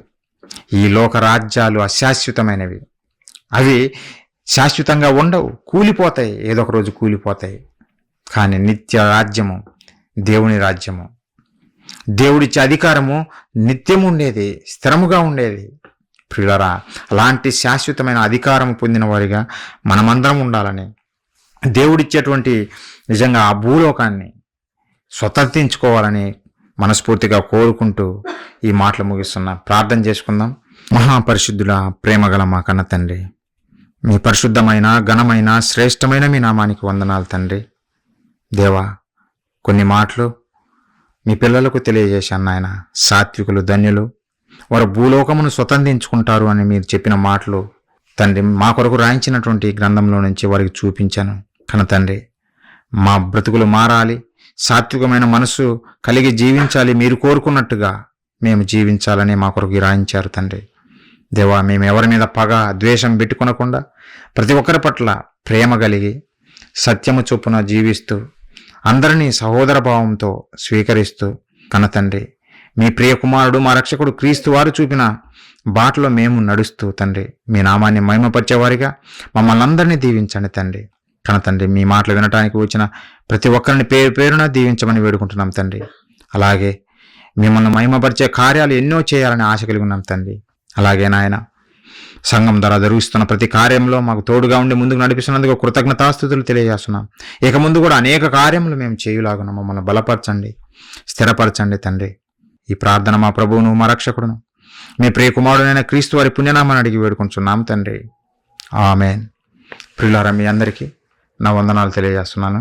ఈ లోక రాజ్యాలు అశాశ్వతమైనవి. అవి శాశ్వతంగా ఉండవు, కూలిపోతాయి, ఏదో ఒక రోజు కూలిపోతాయి. కానీ నిత్య రాజ్యము, దేవుని రాజ్యము, దేవుడిచ్చే అధికారము నిత్యము ఉండేది, స్థిరముగా ఉండేది. ప్రియులారా, అలాంటి శాశ్వతమైన అధికారం పొందిన వారిగా మనమందరం ఉండాలని, దేవుడిచ్చేటువంటి నిజంగా ఆ భూలోకాన్ని స్వతంత్రించుకోవాలని మనస్ఫూర్తిగా కోరుకుంటూ ఈ మాటలు ముగిస్తున్నా. ప్రార్థన చేసుకుందాం. మహాపరిశుద్ధుల ప్రేమగల మా కన్న తండ్రి, మీ పరిశుద్ధమైన ఘనమైన శ్రేష్టమైన మీ నామానికి వందనాలు తండ్రి. దేవా, కొన్ని మాటలు మీ పిల్లలకు తెలియజేశాను నాయన. సాత్వికులు ధన్యులు, వారు భూలోకమును స్వతంత్రించుకుంటారు అని మీరు చెప్పిన మాటలు తండ్రి మా కొరకు రాయించినటువంటి గ్రంథంలో నుంచి వారికి చూపించాను. కన తండ్రి, మా బ్రతుకులు మారాలి, సాత్వికమైన మనసు కలిగి జీవించాలి, మీరు కోరుకున్నట్టుగా మేము జీవించాలని మా కొరకు రాయించారు తండ్రి. దేవా, మేము ఎవరి మీద పగ ద్వేషం పెట్టుకొనకుండా ప్రతి ఒక్కరి పట్ల ప్రేమ కలిగి సత్యము చొప్పున జీవిస్తూ అందరినీ సహోదర భావంతో స్వీకరిస్తూ కన తండ్రి, మీ ప్రియ కుమారుడు మా రక్షకుడు క్రీస్తు వారు చూపిన బాటలో మేము నడుస్తూ తండ్రి మీ నామాన్ని మహిమపరిచేవారిగా మమ్మల్ని అందరినీ దీవించండి తండ్రి. కన తండ్రి, మీ మాటలు వినటానికి వచ్చిన ప్రతి ఒక్కరిని పేరు పేరున దీవించమని వేడుకుంటున్నాం తండ్రి. అలాగే మిమ్మల్ని మహిమపరిచే కార్యాలు ఎన్నో చేయాలని ఆశ కలిగి ఉన్నాం తండ్రి. అలాగే నాయన, సంఘం ద్వారా జరుగుతున్న ప్రతి కార్యంలో మాకు తోడుగా ఉండి ముందుకు నడిపిస్తున్నందుకు కృతజ్ఞతాస్తుతులు తెలియజేస్తున్నాం. ఇక ముందు కూడా అనేక కార్యములు మేము చేయులాగున మమ్మల్ని బలపరచండి, స్థిరపరచండి తండ్రి. ఈ ప్రార్థన మా ప్రభువును మా రక్షకుడును మీ ప్రియ కుమారుడైన క్రీస్తు వారి పుణ్యనామాన్ని అడిగి వేడుకుంటున్నాం తండ్రి. ఆమెన్. ప్రియులారా, మీ అందరికీ నా వందనాలు తెలియజేస్తున్నాను.